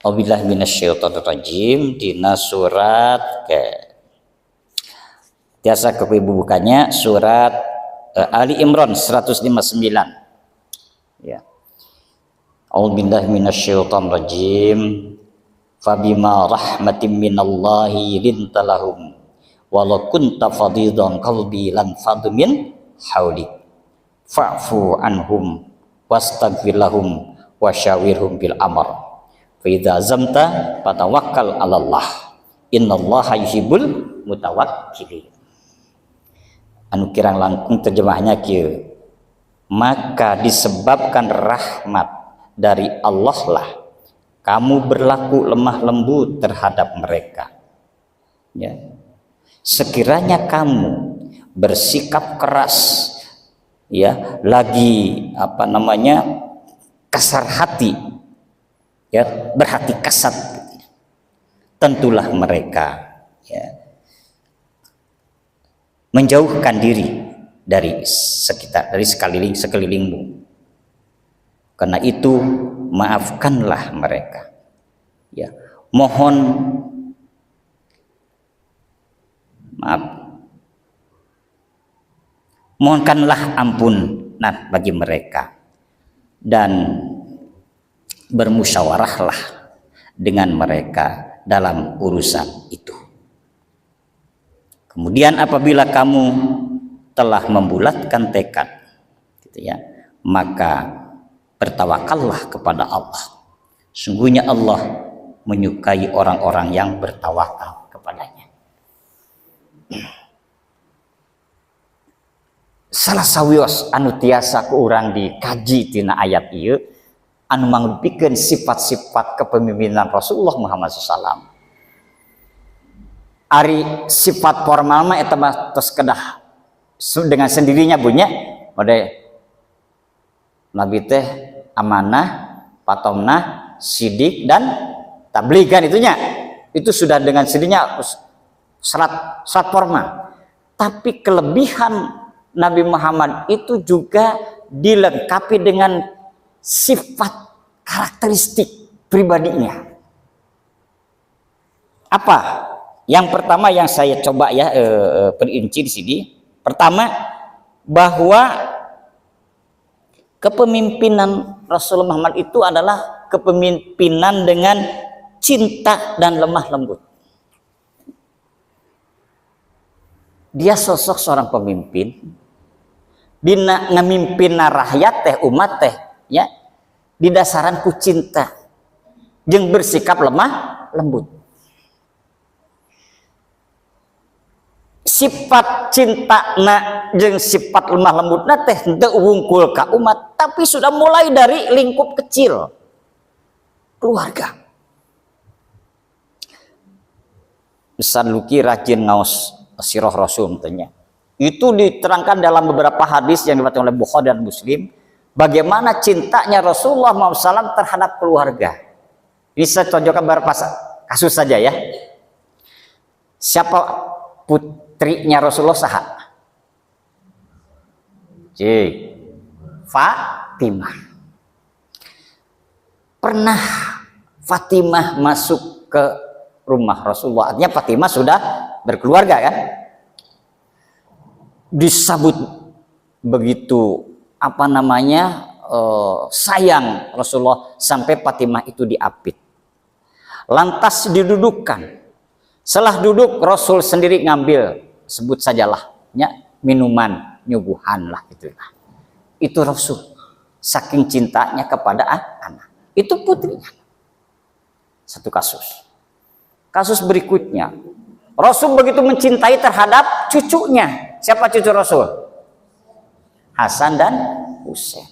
Auzubillahi minasyaitonir rajim dina surat ke tiasa ke ibu bukanya surat Ali Imran 159. Ya. A'udzubillahi minasyaitonir rajim. Fabima rahmatin minallahi lintalahum walau kunta fadhidan qalbi lan fadhu min haulik fa'fu anhum wastaghfir lahum wasyawirhum bil amr fa idza zamta fatawakkal 'alallah innallaha yuhibbul mutawakkilin. Anu kirang langkung terjemahnya kieu, maka disebabkan rahmat dari Allah lah kamu berlaku lemah lembut terhadap mereka. Ya. Sekiranya kamu bersikap keras, ya, lagi kasar hati, ya, berhati kasat, tentulah mereka ya, menjauhkan diri dari sekelilingmu. Karena itu maafkanlah mereka. Ya, mohonkanlah ampun bagi mereka dan bermusyawarahlah dengan mereka dalam urusan itu. Kemudian apabila kamu telah membulatkan tekad, gitu ya, maka bertawakallah kepada Allah. Sungguhnya Allah menyukai orang-orang yang bertawakal kepadanya. Salah sawios anu tiasa ku urang dikaji tina ayat ieu anu manglupikeun sifat-sifat kepemimpinan Rasulullah Muhammad SAW. Ari sifat formal mah eta mah tos kedah dengan sendirinya punya mode Nabi teh amanah, patomnah, sidik dan tabligan itunya. Itu sudah dengan sendirinya syarat formal. Tapi kelebihan Nabi Muhammad itu juga dilengkapi dengan sifat karakteristik pribadinya. Apa? Yang pertama yang saya coba ya perinci di sini. Pertama, bahwa kepemimpinan Rasulullah Muhammad itu adalah kepemimpinan dengan cinta dan lemah lembut. Dia sosok seorang pemimpin bina ngamimpinna rakyat teh umat teh ya didasaran ku cinta jeung bersikap lemah lembut. Sifat cinta jeung sifat lemah lembutna teh henteu wungkul ka umat, tapi sudah mulai dari lingkup kecil keluarga. Besar Luki rajin ngaos sirah Rasul tanya. Itu diterangkan dalam beberapa hadis yang diriwayatkan oleh Bukhari dan Muslim, bagaimana cintanya Rasulullah SAW terhadap keluarga. Ini saya tunjukkan beberapa kasus saja ya. Siapa putrinya Rasulullah saha? Fatimah. Pernah Fatimah masuk ke rumah Rasulullah, artinya Fatimah sudah berkeluarga kan, disambut begitu sayang Rasulullah sampai Fatimah itu diapit, lantas didudukkan. Setelah duduk Rasul sendiri ngambil, sebut sajalah minuman nyuguhan lah itulah. Itu Rasul saking cintanya kepada anak. Itu putrinya. Satu kasus. Kasus berikutnya, Rasul begitu mencintai terhadap cucunya. Siapa cucu Rasul? Hasan dan Husain.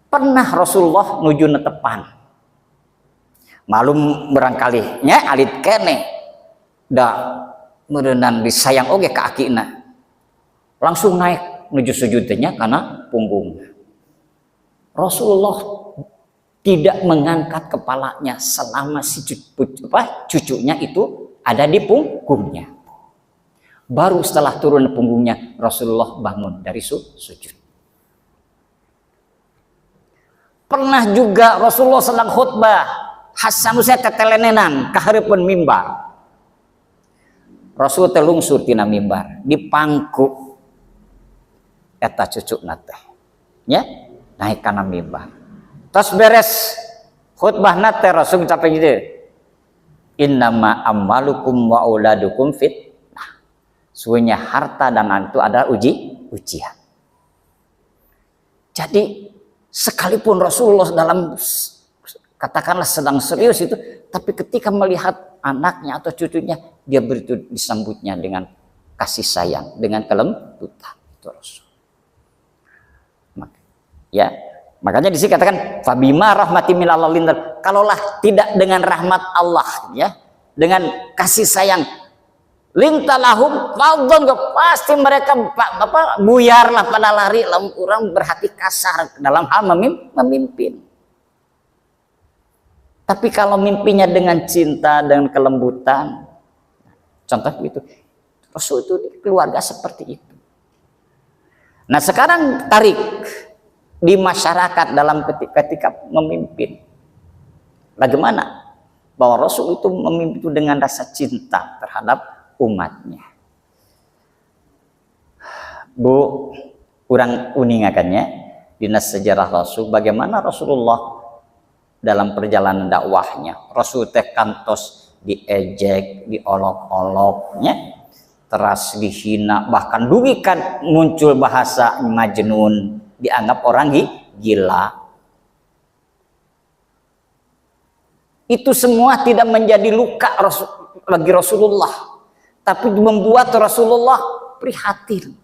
Pernah Rasulullah nuju netepan. Malum barangkali nya alit kene da meureunnan disayang oge ka akina. Langsung naik menuju sujudnya karena punggung. Rasulullah tidak mengangkat kepalanya selama si cucunya itu ada di punggungnya. Baru setelah turun punggungnya Rasulullah bangun dari sujud. Pernah juga Rasulullah sedang khutbah, Hasan Husain tetelenenan ka hareupeun mimbar. Rasul teh lungsur tina mimbar, dipangku eta cucukna teh. Nya, naik kana mimbar. Tos beres khutbahna teh Rasul capek gitu. Innama amwalukum wa auladukum fitnah. Suenya harta dan anak itu adalah ujian. Jadi sekalipun Rasulullah dalam katakanlah sedang serius itu, tapi ketika melihat anaknya atau cucunya, dia begitu disambutnya dengan kasih sayang, dengan kelembutan. Itu Rasul. Ya, makanya di sini katakan fabima rahmati minallah lintar. Kalaulah tidak dengan rahmat Allah, ya, dengan kasih sayang, lintalahum fadhon, pasti mereka buyarlah pada lari, orang berhati kasar dalam hal memimpin. Tapi kalau mimpinya dengan cinta dan kelembutan, contoh itu, Rasul itu di keluarga seperti itu. Nah sekarang tarik di masyarakat dalam ketika memimpin, bagaimana bahwa Rasul itu memimpin itu dengan rasa cinta terhadap umatnya. Bu, kurang uningakannya dinas sejarah Rasul, bagaimana Rasulullah dalam perjalanan dakwahnya. Rasul teh kantos diejek, diolok-oloknya, teras dihina, bahkan dugikan muncul bahasa majnun, dianggap orang gila. Itu semua tidak menjadi luka bagi Rasulullah, tapi membuat Rasulullah prihatin.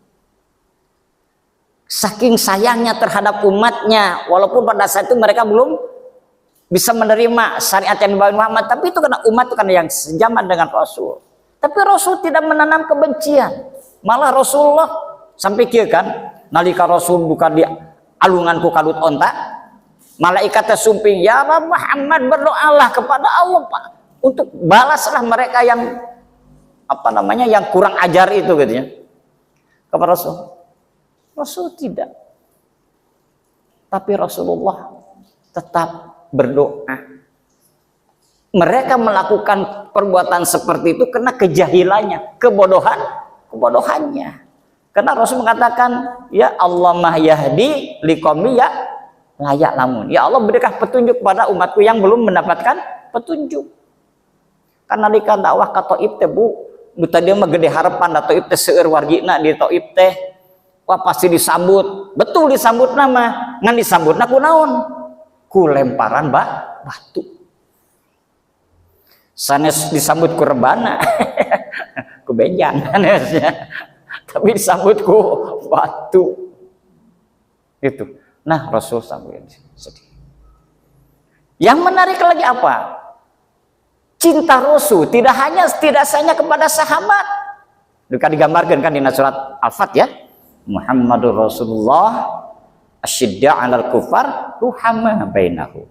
Saking sayangnya terhadap umatnya, walaupun pada saat itu mereka belum bisa menerima syariat yang dibawa Muhammad, tapi itu karena umat itu karena yang sejaman dengan Rasul. Tapi Rasul tidak menanam kebencian, malah Rasulullah sampai kia kan, nalika Rasul buka di alungan ku kadut onta, malaikatnya sumping, ya Muhammad berdoalah kepada Allah Pak, untuk balaslah mereka yang yang kurang ajar itu gitu ya. Kepada Rasul. Rasul tidak. Tapi Rasulullah tetap berdoa. Mereka melakukan perbuatan seperti itu karena kejahilannya, kebodohannya. Karena Rasul mengatakan, ya Allah yahdi liqaumi ya layak lamun. Ya Allah berikan petunjuk pada umatku yang belum mendapatkan petunjuk. Karena di dakwah ka Taif teh Bu tadi mah gede harapan da Taif teh seueur wargina di Taif teh. Wah pasti disambut. Betul disambut nama. Ngan disambutna kunaon? Ku lemparan batu. Sanes disambut ku rebana. Ku benjang sanesnya. Tapi disambut ku batu. Gitu. Nah, Rasul sampai sedih. Yang menarik lagi apa? Cinta Rasul tidak hanya kepada sahabat. Duka digambarkan kan di surat Al-Fat ya. Muhammadur Rasulullah asyidda 'alal kufar ruhama bainahu.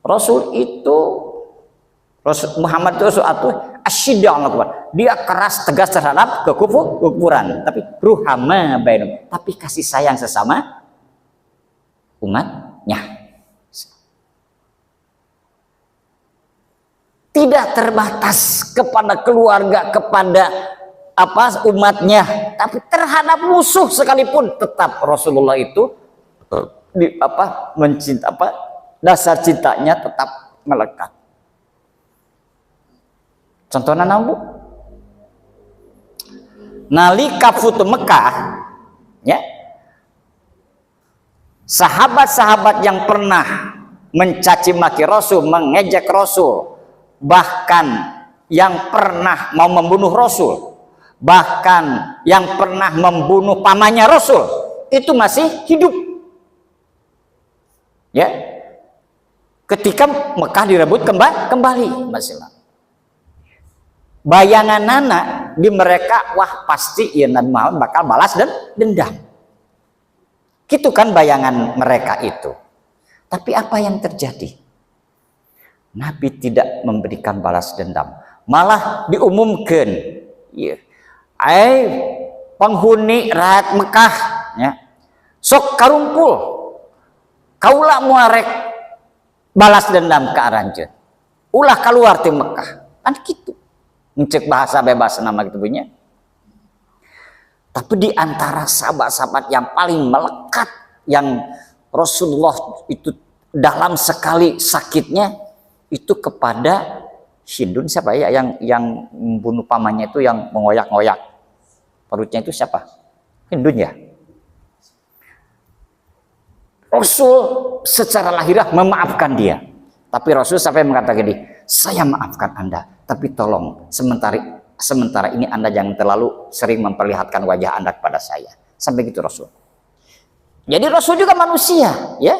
Rasul itu Muhammad itu suatu asyidda Allah, dia keras tegas terhadap kekufuran, tapi ruhama bainahum, tapi kasih sayang sesama umatnya. Tidak terbatas kepada keluarga, kepada umatnya, tapi terhadap musuh sekalipun tetap Rasulullah itu mencinta dasar cintanya tetap melekat. Contohnya Bu, nalika futu Mekah, ya, sahabat-sahabat yang pernah mencaci maki Rasul, mengejek Rasul, bahkan yang pernah mau membunuh Rasul, bahkan yang pernah membunuh pamannya Rasul, itu masih hidup, ya, ketika Mekah direbut kembali masih. Bayangan anak di mereka, wah pasti ya Nabi Muhammad bakal balas dan dendam. Gitu kan bayangan mereka itu. Tapi apa yang terjadi? Nabi tidak memberikan balas dendam, malah diumumkan, ya, penghuni rakyat Mekah, ya, sok karumpul, kaulah muarek balas dendam ke aranjeun, ulah keluar ti Mekah, kan gitu. Mencek bahasa bebas nama gitu punya. Tapi di antara sahabat-sahabat yang paling melekat, yang Rasulullah itu dalam sekali sakitnya itu kepada Hindun, siapa ya yang membunuh pamannya itu, yang mengoyak-ngoyak perutnya itu siapa? Hindun ya. Rasul secara lahiriah memaafkan dia, tapi Rasul sampai mengatakan gini, saya maafkan Anda, tapi tolong sementara ini Anda jangan terlalu sering memperlihatkan wajah Anda kepada saya. Sampai gitu Rasul. Jadi Rasul juga manusia, ya,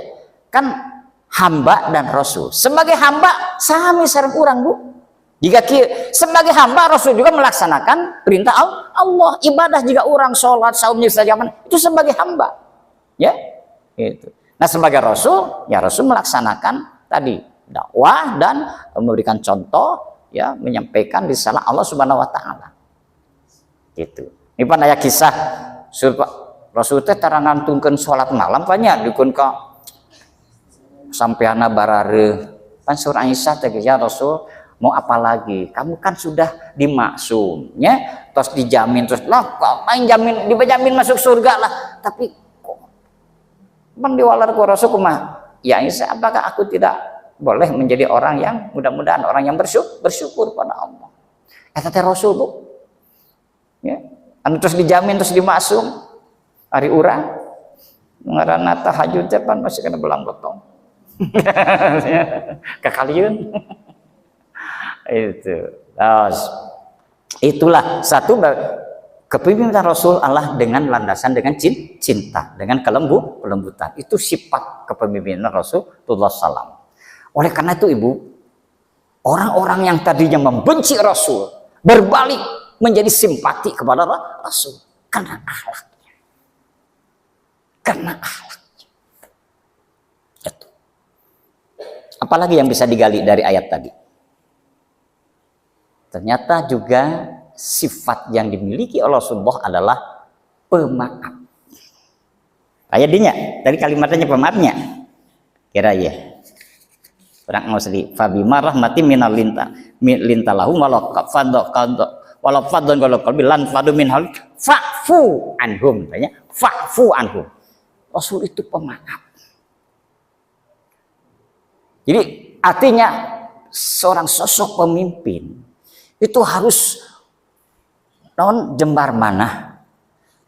kan hamba dan Rasul. Sebagai hamba sami sareng urang Bu. Jika sebagai hamba Rasul juga melaksanakan perintah Allah, ibadah juga orang sholat, saum saja itu sebagai hamba, ya, itu. Nah sebagai Rasul, ya Rasul melaksanakan tadi dakwah dan memberikan contoh, ya, menyampaikan risalah Allah Subhanahu wa taala. Gitu. Ini pan aya kisah Rasul teh tara ngantungkeun salat malam banyak dikeun ka sampeana barare. Pan surah Aisyah teh, ya Rasul, mau apa lagi? Kamu kan sudah dimaksum, ya, terus dijamin, terus lah kok main jamin, dijamin masuk surga lah. Tapi kok mendiwalar ku Rasul kumaha? Ya Aisyah, apakah aku tidak boleh menjadi orang yang mudah-mudahan orang yang bersyukur pada Allah. Kata Rasul Bu, ya, anu terus dijamin terus dimaksum, hari urang ngaranna tahajud teh pan masih kena belang botong. Kekalian itu. Itulah satu kepemimpinan Rasul Allah dengan landasan dengan cinta, dengan kelembutan. Itu sifat kepemimpinan Rasulullah SAW. Oleh karena itu Ibu, orang-orang yang tadinya membenci Rasul berbalik menjadi simpati kepada Rasul karena akhlaknya. Karena akhlaknya. Itu. Apalagi yang bisa digali dari ayat tadi? Ternyata juga sifat yang dimiliki oleh Rasulullah adalah pemaaf. Ayatnya, dari kalimatnya pemaafnya. Kira ya. Orang ngosli fabima rahmati minal lintalahum walau fadon kalau bilan fadu min hal fa'fu anhum, tanya fa'fu anhum. Rasul itu pemaaf. Jadi artinya seorang sosok pemimpin itu harus jembar manah,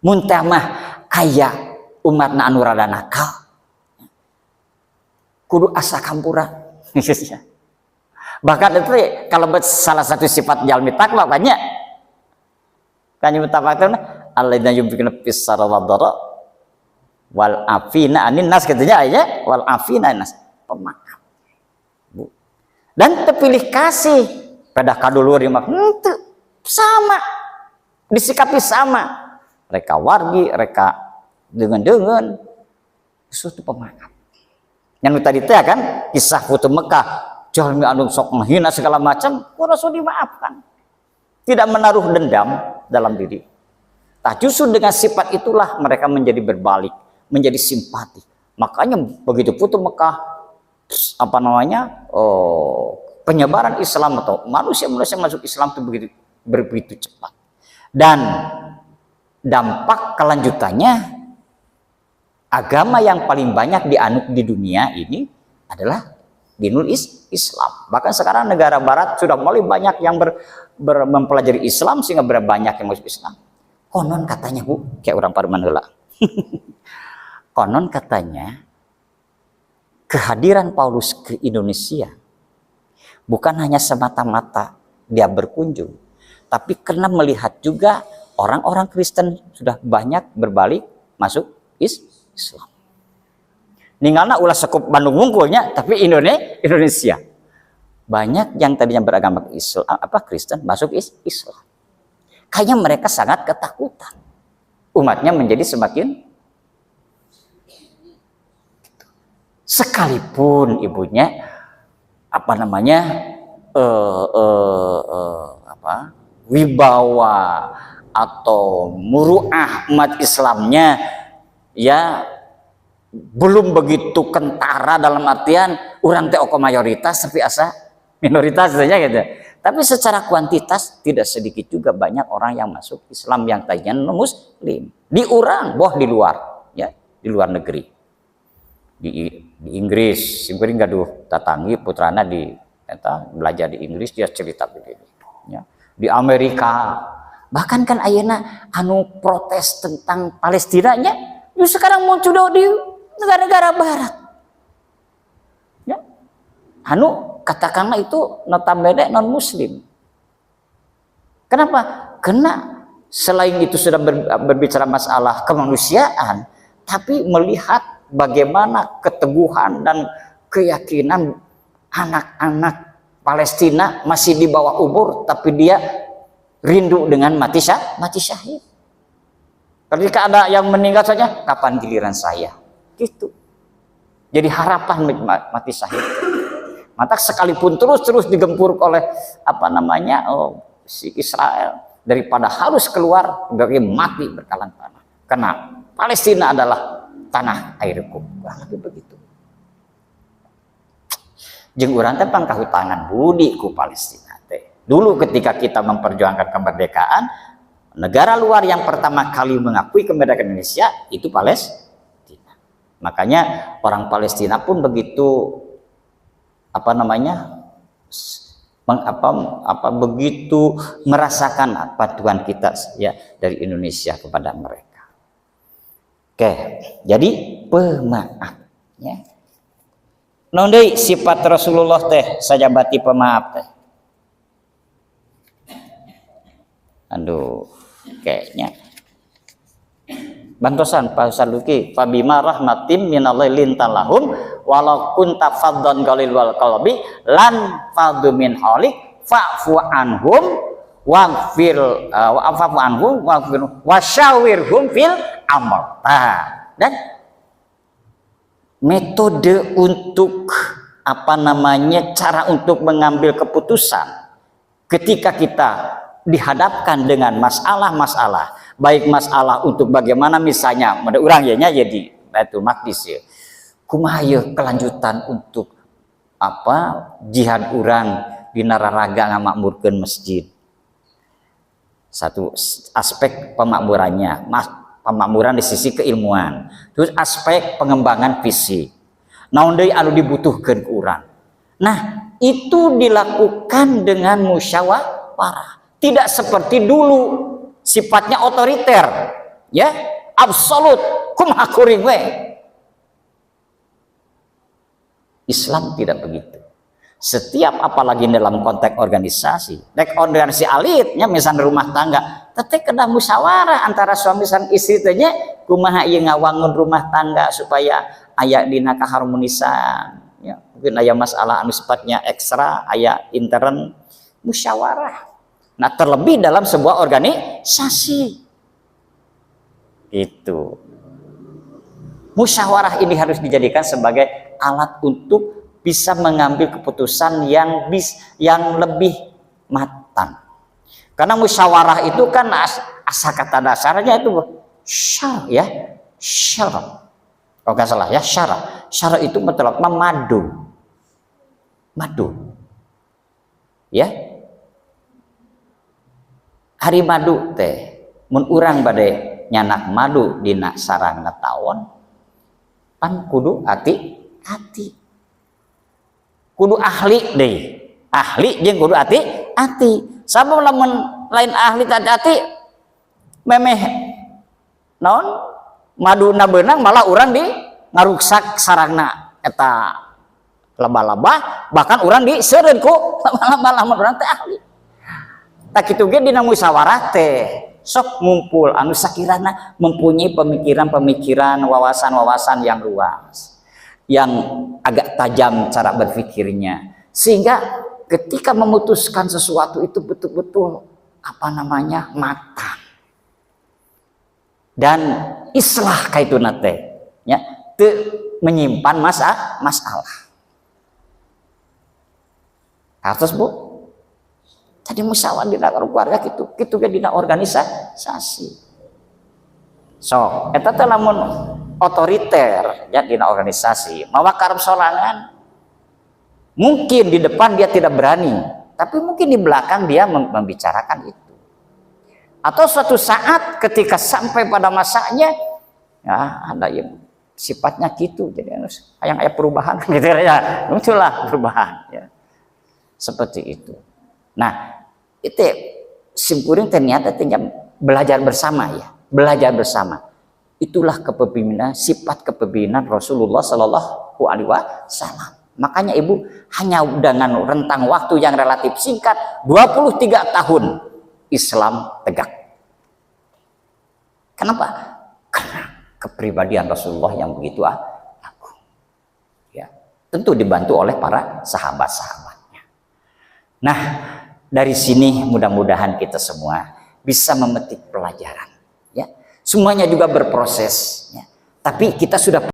muntamah kayak umatna anu rada nakal, kudu asa kampura. Bahkan itu kalau salah satu sifat jalmi takwa banyak. Kan mutafaqun alladzina yunfiquna fis sarra wal afina anin nas, katanya aja wal afina nas, pemaaf. Dan terpilih kasih pada kadulur sama disikapi sama. Mereka wargi, mereka dengan suatu pemaaf. Yang tadi itu ya kan kisah Futu Mekah, jalmi anu sok menghina segala macam, Rasul dimaafkan. Tidak menaruh dendam dalam diri. Nah, justru dengan sifat itulah mereka menjadi berbalik, menjadi simpati. Makanya begitu putus Mekah, penyebaran Islam atau manusia-manusia masuk Islam itu begitu cepat. Dan dampak kelanjutannya, agama yang paling banyak dianut di dunia ini adalah dinul Islam. Bahkan sekarang negara barat sudah mulai banyak yang mempelajari Islam sehingga banyak yang masuk Islam. Konon katanya Bu, kayak orang Parman heula. Konon katanya kehadiran Paulus ke Indonesia bukan hanya semata-mata dia berkunjung, tapi karena melihat juga orang-orang Kristen sudah banyak berbalik masuk Islam. Ninggalna ulah sekup Bandung Wungkulnya, tapi Indonesia banyak yang tadinya beragama Islam, Kristen masuk Islam. Kayaknya mereka sangat ketakutan. Umatnya menjadi semakin sekalipun ibunya wibawa atau muruah umat Islamnya ya belum begitu kentara, dalam artian orang teh mayoritas tapi asa minoritas saja gitu. Tapi secara kuantitas tidak sedikit juga banyak orang yang masuk Islam yang tadinya Muslim. Di luar ya, di luar negeri. Di Inggris, simpering gaduh tatangi putrana belajar di Inggris, dia cerita begini ya. Di Amerika bahkan kan ayeuna anu protes tentang Palestina nya sekarang muncul di negara-negara barat ya, anu katakanlah itu notabene non muslim. Kenapa? Karena selain itu sudah berbicara masalah kemanusiaan, tapi melihat bagaimana keteguhan dan keyakinan anak-anak Palestina masih di bawah umur, tapi dia rindu dengan mati syahid. Ketika ada yang meninggal saja, kapan giliran saya? Gitu. Jadi harapan mati syahid. Maka sekalipun terus digempur oleh si Israel, daripada harus keluar dari mati berkalang-kalang. Karena Palestina adalah tanah airku. Lebih begitu. Jeung urang teh pangkahutangan budi ku Palestina teh. Dulu ketika kita memperjuangkan kemerdekaan, negara luar yang pertama kali mengakui kemerdekaan Indonesia itu Palestina. Makanya orang Palestina pun begitu begitu merasakan bantuan kita ya dari Indonesia kepada mereka. Oke, jadi pemaaf ya. Naon deui sifat Rasulullah teh sajabati pemaaf teh. Aduh, kayaknya bantosan Pak Ustaz Luki, fabima rahmatim minallahi lintalahum walau kunta faddan qalil wal qalbi lan faddu min halik fa'fu anhum waghfir wa'fu anhum wasyawirhum fil amr. Dan metode untuk cara untuk mengambil keputusan ketika kita dihadapkan dengan masalah-masalah, baik masalah untuk bagaimana misalnya ada orang jadi Baitul Maqdis ya. Kumaha kelanjutan untuk jihad orang di Nararaga ngamakmurkeun masjid. Satu aspek pemakmurannya, pemakmuran di sisi keilmuan. Terus aspek pengembangan fisik. Naon deui anu dibutuhkeun ku urang. Nah, itu dilakukan dengan musyawarah. Tidak seperti dulu sifatnya otoriter, ya, absolut, kumaha kuring we. Islam tidak begitu. Setiap apalagi dalam konteks organisasi, organisasi alitnya misalnya rumah tangga, teteh kena musyawarah antara suami dan istri tanya kumaha ieu ngawangun rumah tangga supaya aya dina kaharmonisan, ya. Mungkin aya masalah anu sifatnya ekstra, aya intern, musyawarah. Nah, terlebih dalam sebuah organisasi. Itu. Musyawarah ini harus dijadikan sebagai alat untuk bisa mengambil keputusan yang lebih matang. Karena musyawarah itu kan asal kata dasarnya itu syar ya, syar. Kalau nggak salah ya, syara. Syara itu matlabna madu. Madu. Ya. Hari madu teh. Mun urang bade nyanak madu dina sarang tawon. Pan kudu hati-hati. Kudu ahli deh. Ahli jeung kudu hati-hati. Sabab lamun lain ahli hati-hati memeh naon? Maduna benang malah orang di ngaruksak sarangna eta laba-laba, bahkan orang di seureun ku laba-laba urang teh ahli. Tak kitu ge dina musyawarah teh sok ngumpul anu sakirana mempunyai pemikiran-pemikiran, wawasan-wawasan yang luas, yang agak tajam cara berpikirnya, sehingga ketika memutuskan sesuatu itu betul-betul matang. Dan islah kaituna teh nya teu menyimpan masalah. Hartos Bu. Tadi musyawarah dina keluarga kitu ge dina organisasi. So, eta teh lamun otoriter ya dina organisasi, mawa karep sorangan. Mungkin di depan dia tidak berani, tapi mungkin di belakang dia membicarakan itu. Atau suatu saat ketika sampai pada masanya ya ada yang sifatnya gitu, jadi yang perubahan gitu ya, muncullah perubahan ya. Seperti itu. Nah, itu simpuring ternyata tinggal belajar bersama ya, belajar bersama. Itulah kepemimpinan, sifat kepemimpinan Rasulullah Shallallahu alaihi wasallam. Makanya Ibu hanya dengan rentang waktu yang relatif singkat 23 tahun Islam tegak. Kenapa? Karena kepribadian Rasulullah yang begitu agung. Ya, tentu dibantu oleh para sahabat-sahabatnya. Nah, dari sini mudah-mudahan kita semua bisa memetik pelajaran. Ya, semuanya juga berproses. Ya. Tapi kita sudah